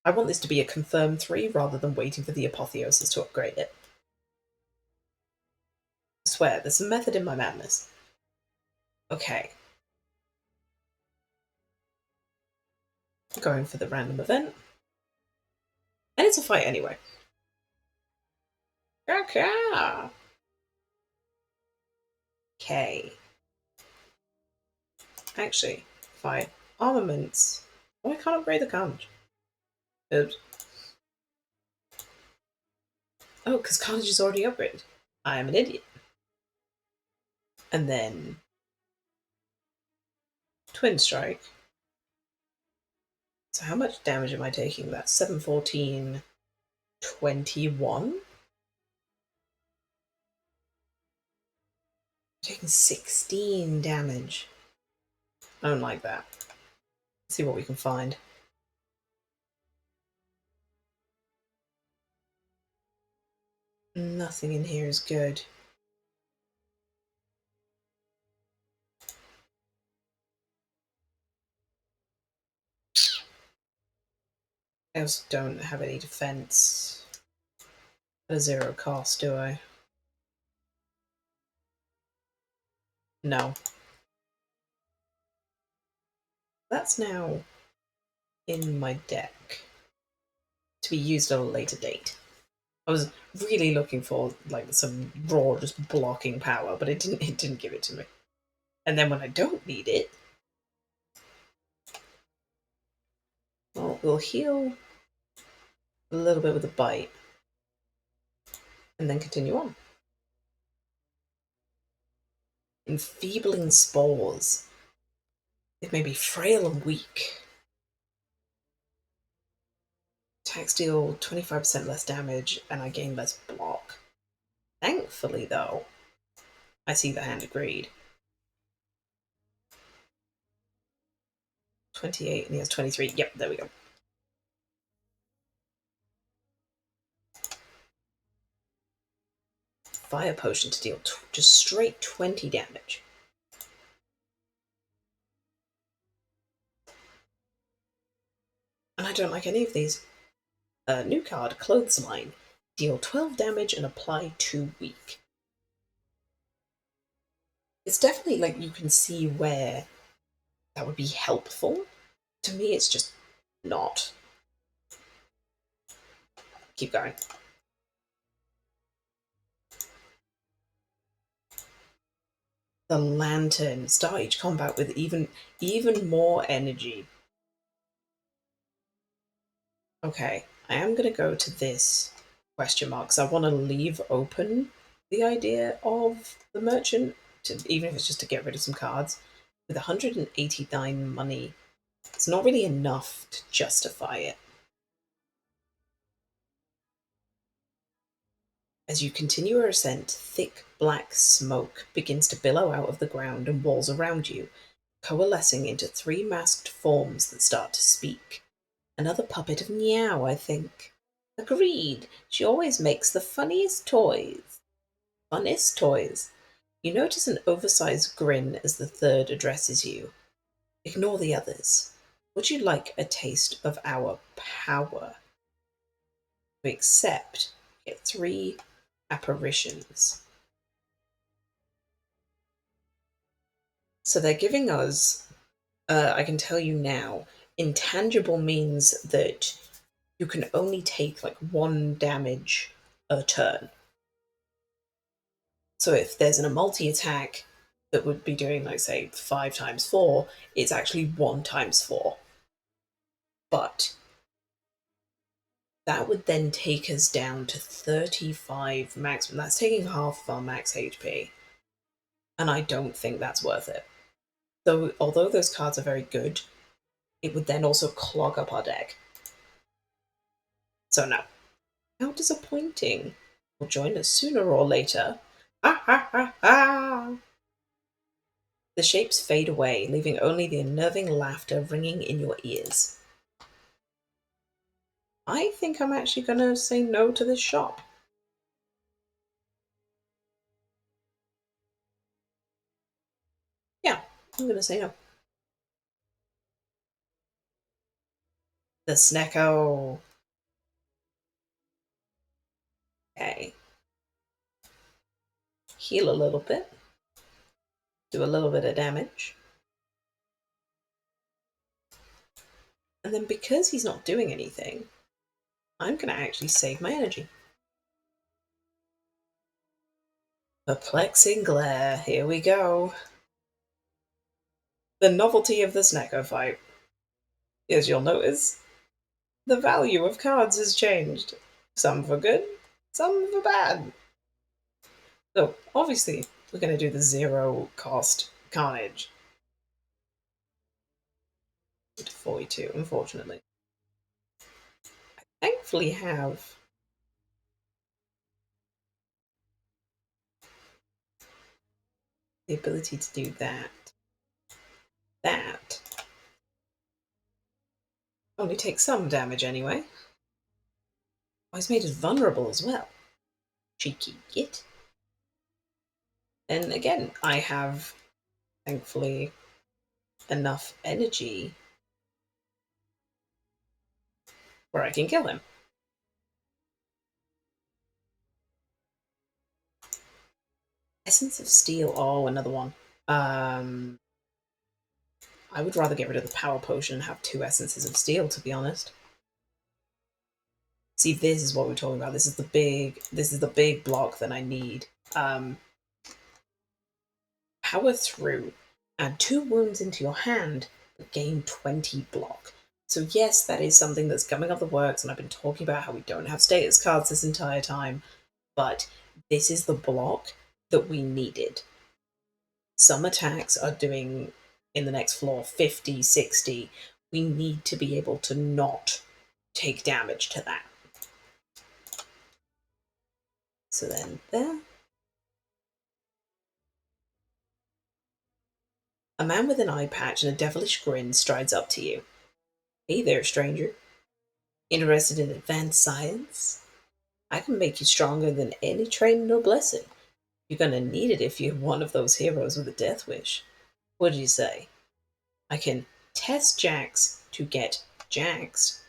I want this to be a confirmed 3 rather than waiting for the apotheosis to upgrade it. I swear, there's some method in my madness. Okay. Going for the random event. And it's a fight anyway. Okay. Okay. Actually, fight. Armaments. Oh, I can't upgrade the carnage. Oops. Oh, because carnage is already upgraded. I am an idiot. And then Twin Strike. So how much damage am I taking? That's 714, 21? Taking 16 damage. I don't like that. See what we can find. Nothing in here is good. I also don't have any defense at a 0 cost, do I? No. That's now in my deck to be used at a later date. I was really looking for like some raw just blocking power, but it didn't give it to me. And then when I don't need it, well, we'll heal a little bit with a bite and then continue on. Enfeebling spores. It may be frail and weak. Attacks deal 25% less damage and I gain less block. Thankfully, though, I see the Hand of Greed. 28 and he has 23. Yep, there we go. Fire Potion to deal just straight 20 damage. And I don't like any of these. New card, Clothesline. Deal 12 damage and apply 2 weak. It's definitely like you can see where that would be helpful. To me, it's just not. Keep going. The Lantern. Start each combat with even more energy. Okay, I am going to go to this question mark because I want to leave open the idea of the merchant, even if it's just to get rid of some cards. With 189 money, it's not really enough to justify it. As you continue your ascent, thick black smoke begins to billow out of the ground and walls around you, coalescing into 3 masked forms that start to speak. Another puppet of Meow, I think. Agreed. She always makes the funniest toys. Funnest toys. You notice an oversized grin as the third addresses you. Ignore the others. Would you like a taste of our power? To accept, get 3 apparitions. So they're giving us, I can tell you now, intangible means that you can only take like 1 damage a turn. So if there's a multi-attack that would be doing, like, say, 5 times 4, it's actually 1 times 4. But that would then take us down to 35 maximum. That's taking half of our max HP. And I don't think that's worth it. So although those cards are very good, it would then also clog up our deck. So no. How disappointing. Will join us sooner or later. Ha ha ha ha! The shapes fade away, leaving only the unnerving laughter ringing in your ears. I think I'm actually going to say no to this shop. Yeah, I'm going to say no. The Snecko. Okay. Heal a little bit. Do a little bit of damage. And then because he's not doing anything, I'm going to actually save my energy. Perplexing Glare. Here we go. The novelty of the Snecko fight. As you'll notice, the value of cards has changed. Some for good, some for bad. So, obviously, we're going to do the 0 cost Carnage. To 42, unfortunately. I thankfully have the ability to do that. That. only take some damage anyway. Oh, he's made us vulnerable as well. Cheeky git. And again, I have, thankfully, enough energy where I can kill him. Essence of Steel. Oh, another one. I would rather get rid of the power potion and have 2 essences of steel, to be honest. See, this is what we're talking about. This is the big block that I need. Power through. Add 2 wounds into your hand, but gain 20 block. So yes, that is something that's coming up the works, and I've been talking about how we don't have status cards this entire time, but this is the block that we needed. Some attacks are doing, in the next floor, 50, 60. We need to be able to not take damage to that. So then there. A man with an eye patch and a devilish grin strides up to you. Hey there, stranger. Interested in advanced science? I can make you stronger than any training or blessing. You're gonna need it if you're one of those heroes with a death wish. What do you say? I can test Jax to get Jaxed,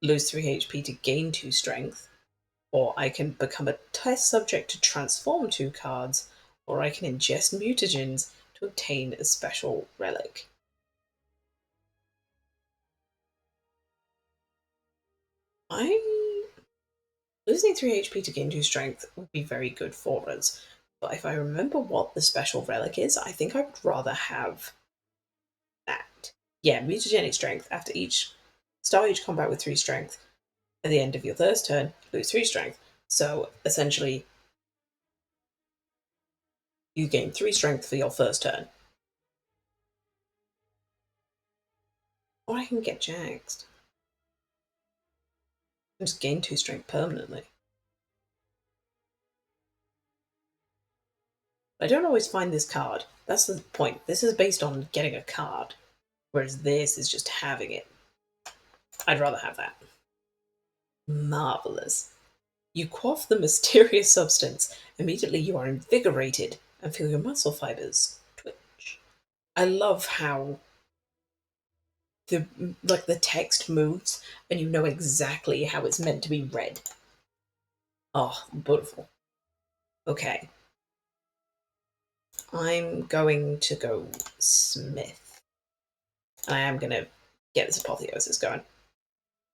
lose 3 HP to gain 2 strength, or I can become a test subject to transform 2 cards, or I can ingest mutagens to obtain a special relic. Losing 3 HP to gain 2 strength would be very good for us, but if I remember what the special relic is, I think I would rather have that. Yeah, mutagenic strength. After each start each combat with 3 strength. At the end of your first turn, lose 3 strength. So essentially, you gain 3 strength for your first turn. Or I can get jaxed. And just gain 2 strength permanently. I don't always find this card. That's the point. This is based on getting a card, whereas this is just having it. I'd rather have that. Marvelous. You quaff the mysterious substance. Immediately you are invigorated and feel your muscle fibers twitch. I love how the text moves and you know exactly how it's meant to be read. Oh, beautiful. Okay. I'm going to go Smith. I am going to get this apotheosis going.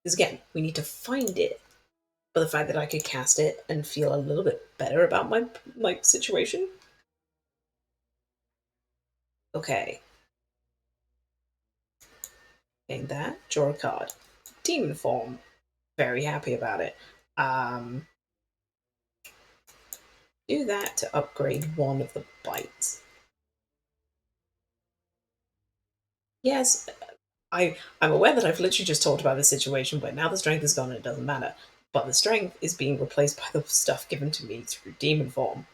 Because again, we need to find it. But the fact that I could cast it and feel a little bit better about my situation. Okay. Getting that. Draw a card. Demon form. Very happy about it. Do that to upgrade one of the bites. Yes, I'm aware that I've literally just talked about this situation where now the strength is gone and it doesn't matter. But the strength is being replaced by the stuff given to me through demon form.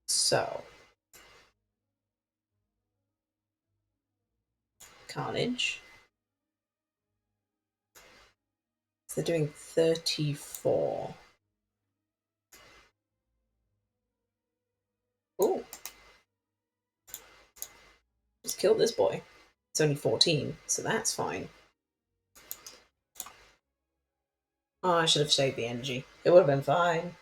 So. Carnage. So they're doing 34. Ooh. Just killed this boy. It's only 14, so that's fine. Oh, I should have saved the energy. It would have been fine.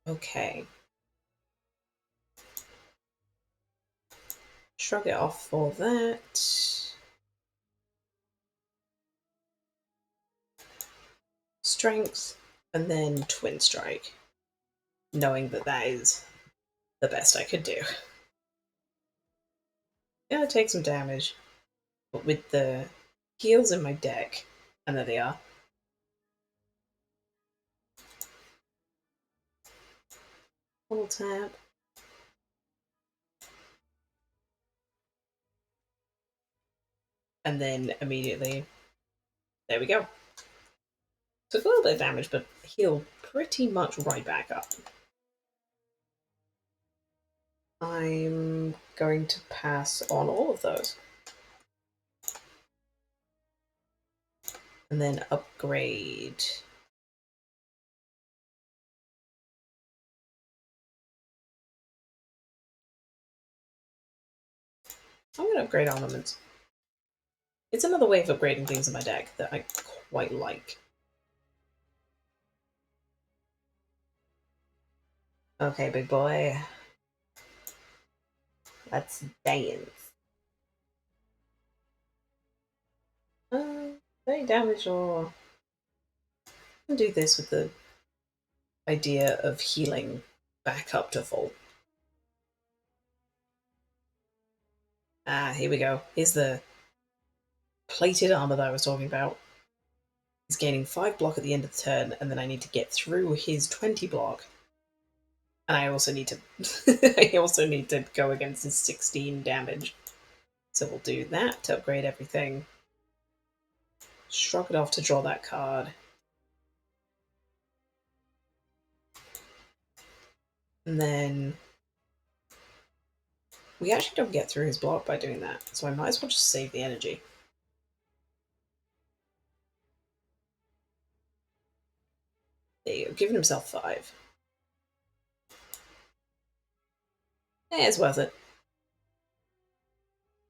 Okay. Shrug it off for that. Strength, and then Twin Strike. Knowing that that is the best I could do. Yeah, take some damage. But with the heals in my deck, and there they are. Full tap. And then immediately, there we go. Took a little bit of damage, but healed pretty much right back up. I'm going to pass on all of those. And then upgrade. I'm going to upgrade armaments. It's another way of upgrading things in my deck that I quite like. Okay, big boy. Let's dance. 30 damage or... I'll do this with the idea of healing back up to full. Ah, here we go. Here's the plated armor that I was talking about. He's gaining 5 block at the end of the turn, and then I need to get through his 20 block. And I also need to I also need to go against his 16 damage. So we'll do that to upgrade everything. Shrug it off to draw that card. And then we actually don't get through his block by doing that, so I might as well just save the energy. There you go, giving himself 5. Yeah, it's worth it.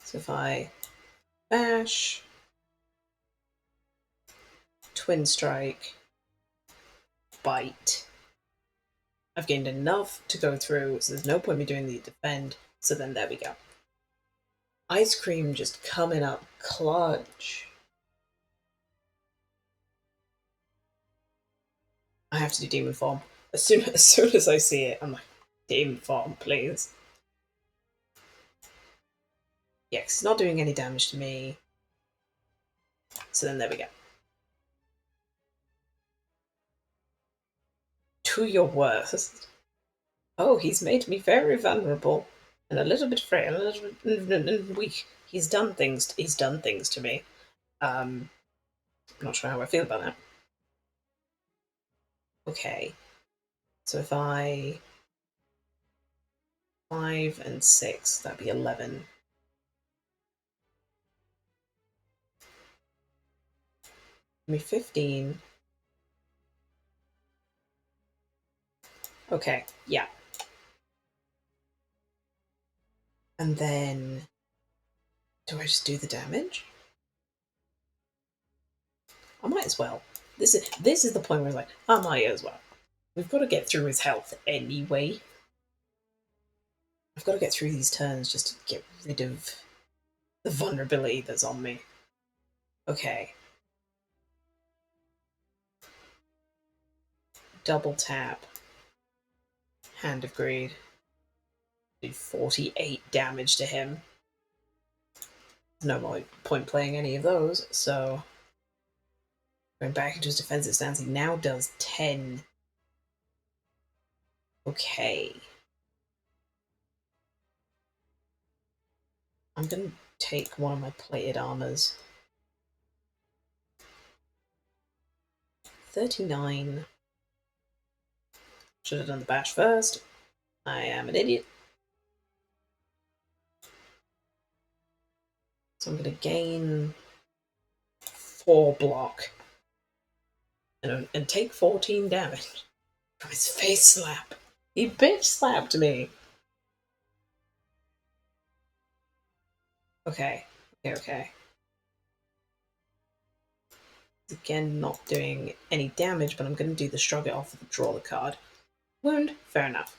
So if I bash, twin strike, bite, I've gained enough to go through, so there's no point me doing the defend, so then there we go. Ice cream just coming up clutch. I have to do demon form. As soon as I see it, I'm like, demon form, please. Yeah, 'cause it's not doing any damage to me. So then there we go. To your worst. Oh, he's made me very vulnerable and a little bit frail, a little bit weak. He's done things. He's done things to me. I'm not sure how I feel about that. Okay, so if I 5 and 6, that'd be 11. Give me 15. Okay, yeah. And then, do I just do the damage? I might as well. This is the point where it's like, I might as well. We've got to get through his health anyway. I've got to get through these turns just to get rid of the vulnerability that's on me. Okay. Double tap. Hand of Greed. Do 48 damage to him. There's no point playing any of those, so going back into his defensive stance, he now does 10. Okay. I'm going to take one of my plated armors. 39. Should have done the bash first. I am an idiot. So I'm going to gain 4 block and take 14 damage from his face slap. He bitch slapped me. Okay. Again, not doing any damage, but I'm going to do the shrug it off and draw the card. Wound, fair enough.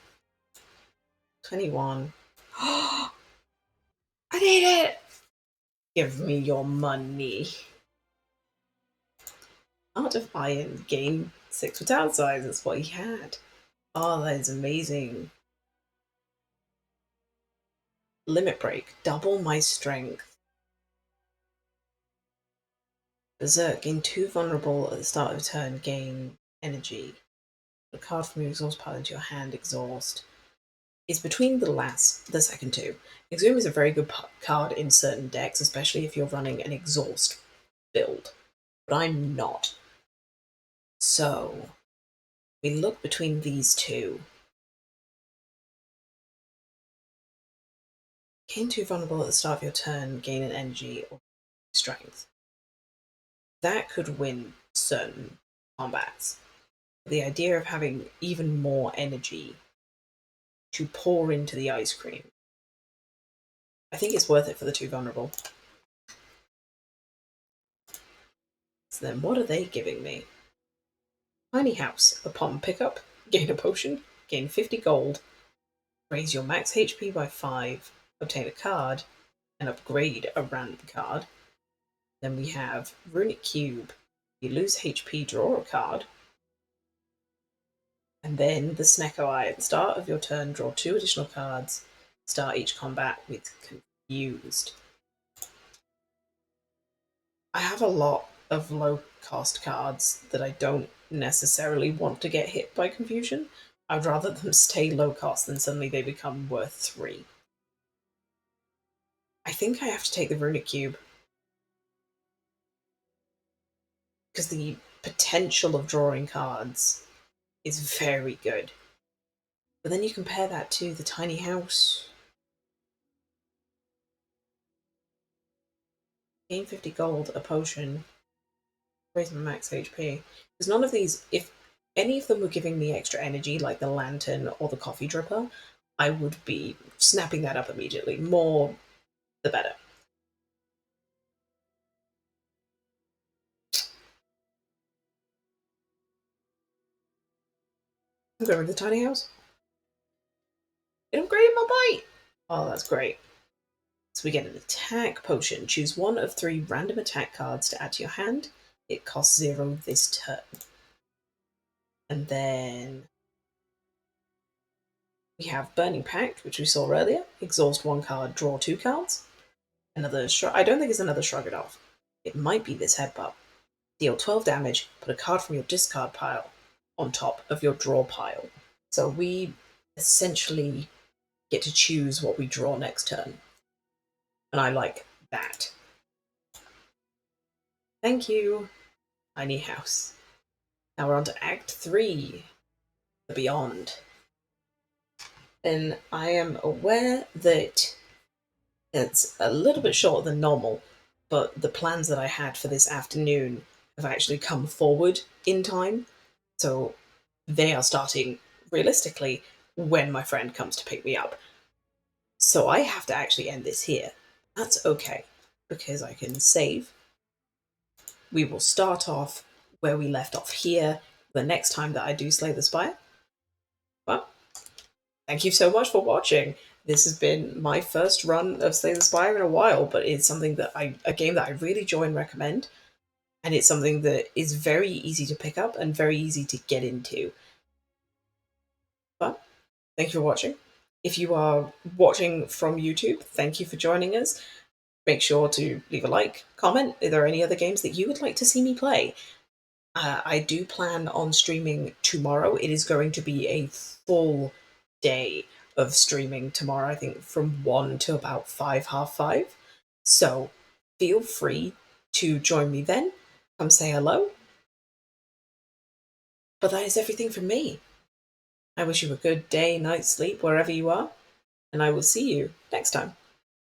21. I need it! Give me your money. Art of Iron, gain 6 for town size, that's what he had. Oh, that is amazing. Limit break, double my strength. Berserk, gain 2 vulnerable at the start of a turn, gain energy. A card from your exhaust pile into your hand, exhaust. It's between the second two. Exhume is a very good card in certain decks, especially if you're running an exhaust build. But I'm not. So, we look between these two. Gain 2 vulnerable at the start of your turn, gain an energy or strength. That could win certain combats. The idea of having even more energy to pour into the ice cream, I think it's worth it for the 2 vulnerable. So then what are they giving me? Tiny house. Upon pickup, gain a potion, gain 50 gold, raise your max HP by 5, obtain a card, and upgrade a random card. Then we have Runic Cube. You lose HP, draw a card. And then the Snecko Eye. At the start of your turn, draw 2 additional cards. Start each combat with Confused. I have a lot of low cost cards that I don't necessarily want to get hit by Confusion. I'd rather them stay low cost than suddenly they become worth 3. I think I have to take the Runic Cube, because the potential of drawing cards is very good. But then you compare that to the tiny house. Gain 50 gold, a potion, raise my max HP. Because none of these, if any of them were giving me extra energy, like the lantern or the coffee dripper, I would be snapping that up immediately. More, the better. I'm going with the tiny house. It upgraded my bite! Oh, that's great. So we get an attack potion. Choose one of 3 random attack cards to add to your hand. It costs 0 this turn. And then we have Burning Pact, which we saw earlier. Exhaust 1 card, draw 2 cards. Another I don't think it's another Shrug It Off. It might be this Headbutt. Deal 12 damage, put a card from your discard pile on top of your draw pile. So we essentially get to choose what we draw next turn. And I like that. Thank you, Tiny House. Now we're on to Act 3, The Beyond. And I am aware that it's a little bit shorter than normal, but the plans that I had for this afternoon have actually come forward in time. So they are starting, realistically, when my friend comes to pick me up. So I have to actually end this here. That's okay, because I can save. We will start off where we left off here the next time that I do Slay the Spire. Well, thank you so much for watching. This has been my first run of Slay the Spire in a while, but it's something that a game that I really enjoy and recommend. And it's something that is very easy to pick up and very easy to get into. But thank you for watching. If you are watching from YouTube, thank you for joining us. Make sure to leave a like, comment. Are there any other games that you would like to see me play? I do plan on streaming tomorrow. It is going to be a full day of streaming tomorrow, I think from 1 to about 5, half 5. So feel free to join me then. Come say hello. But that is everything from me. I wish you a good day, night, sleep, wherever you are, and I will see you next time.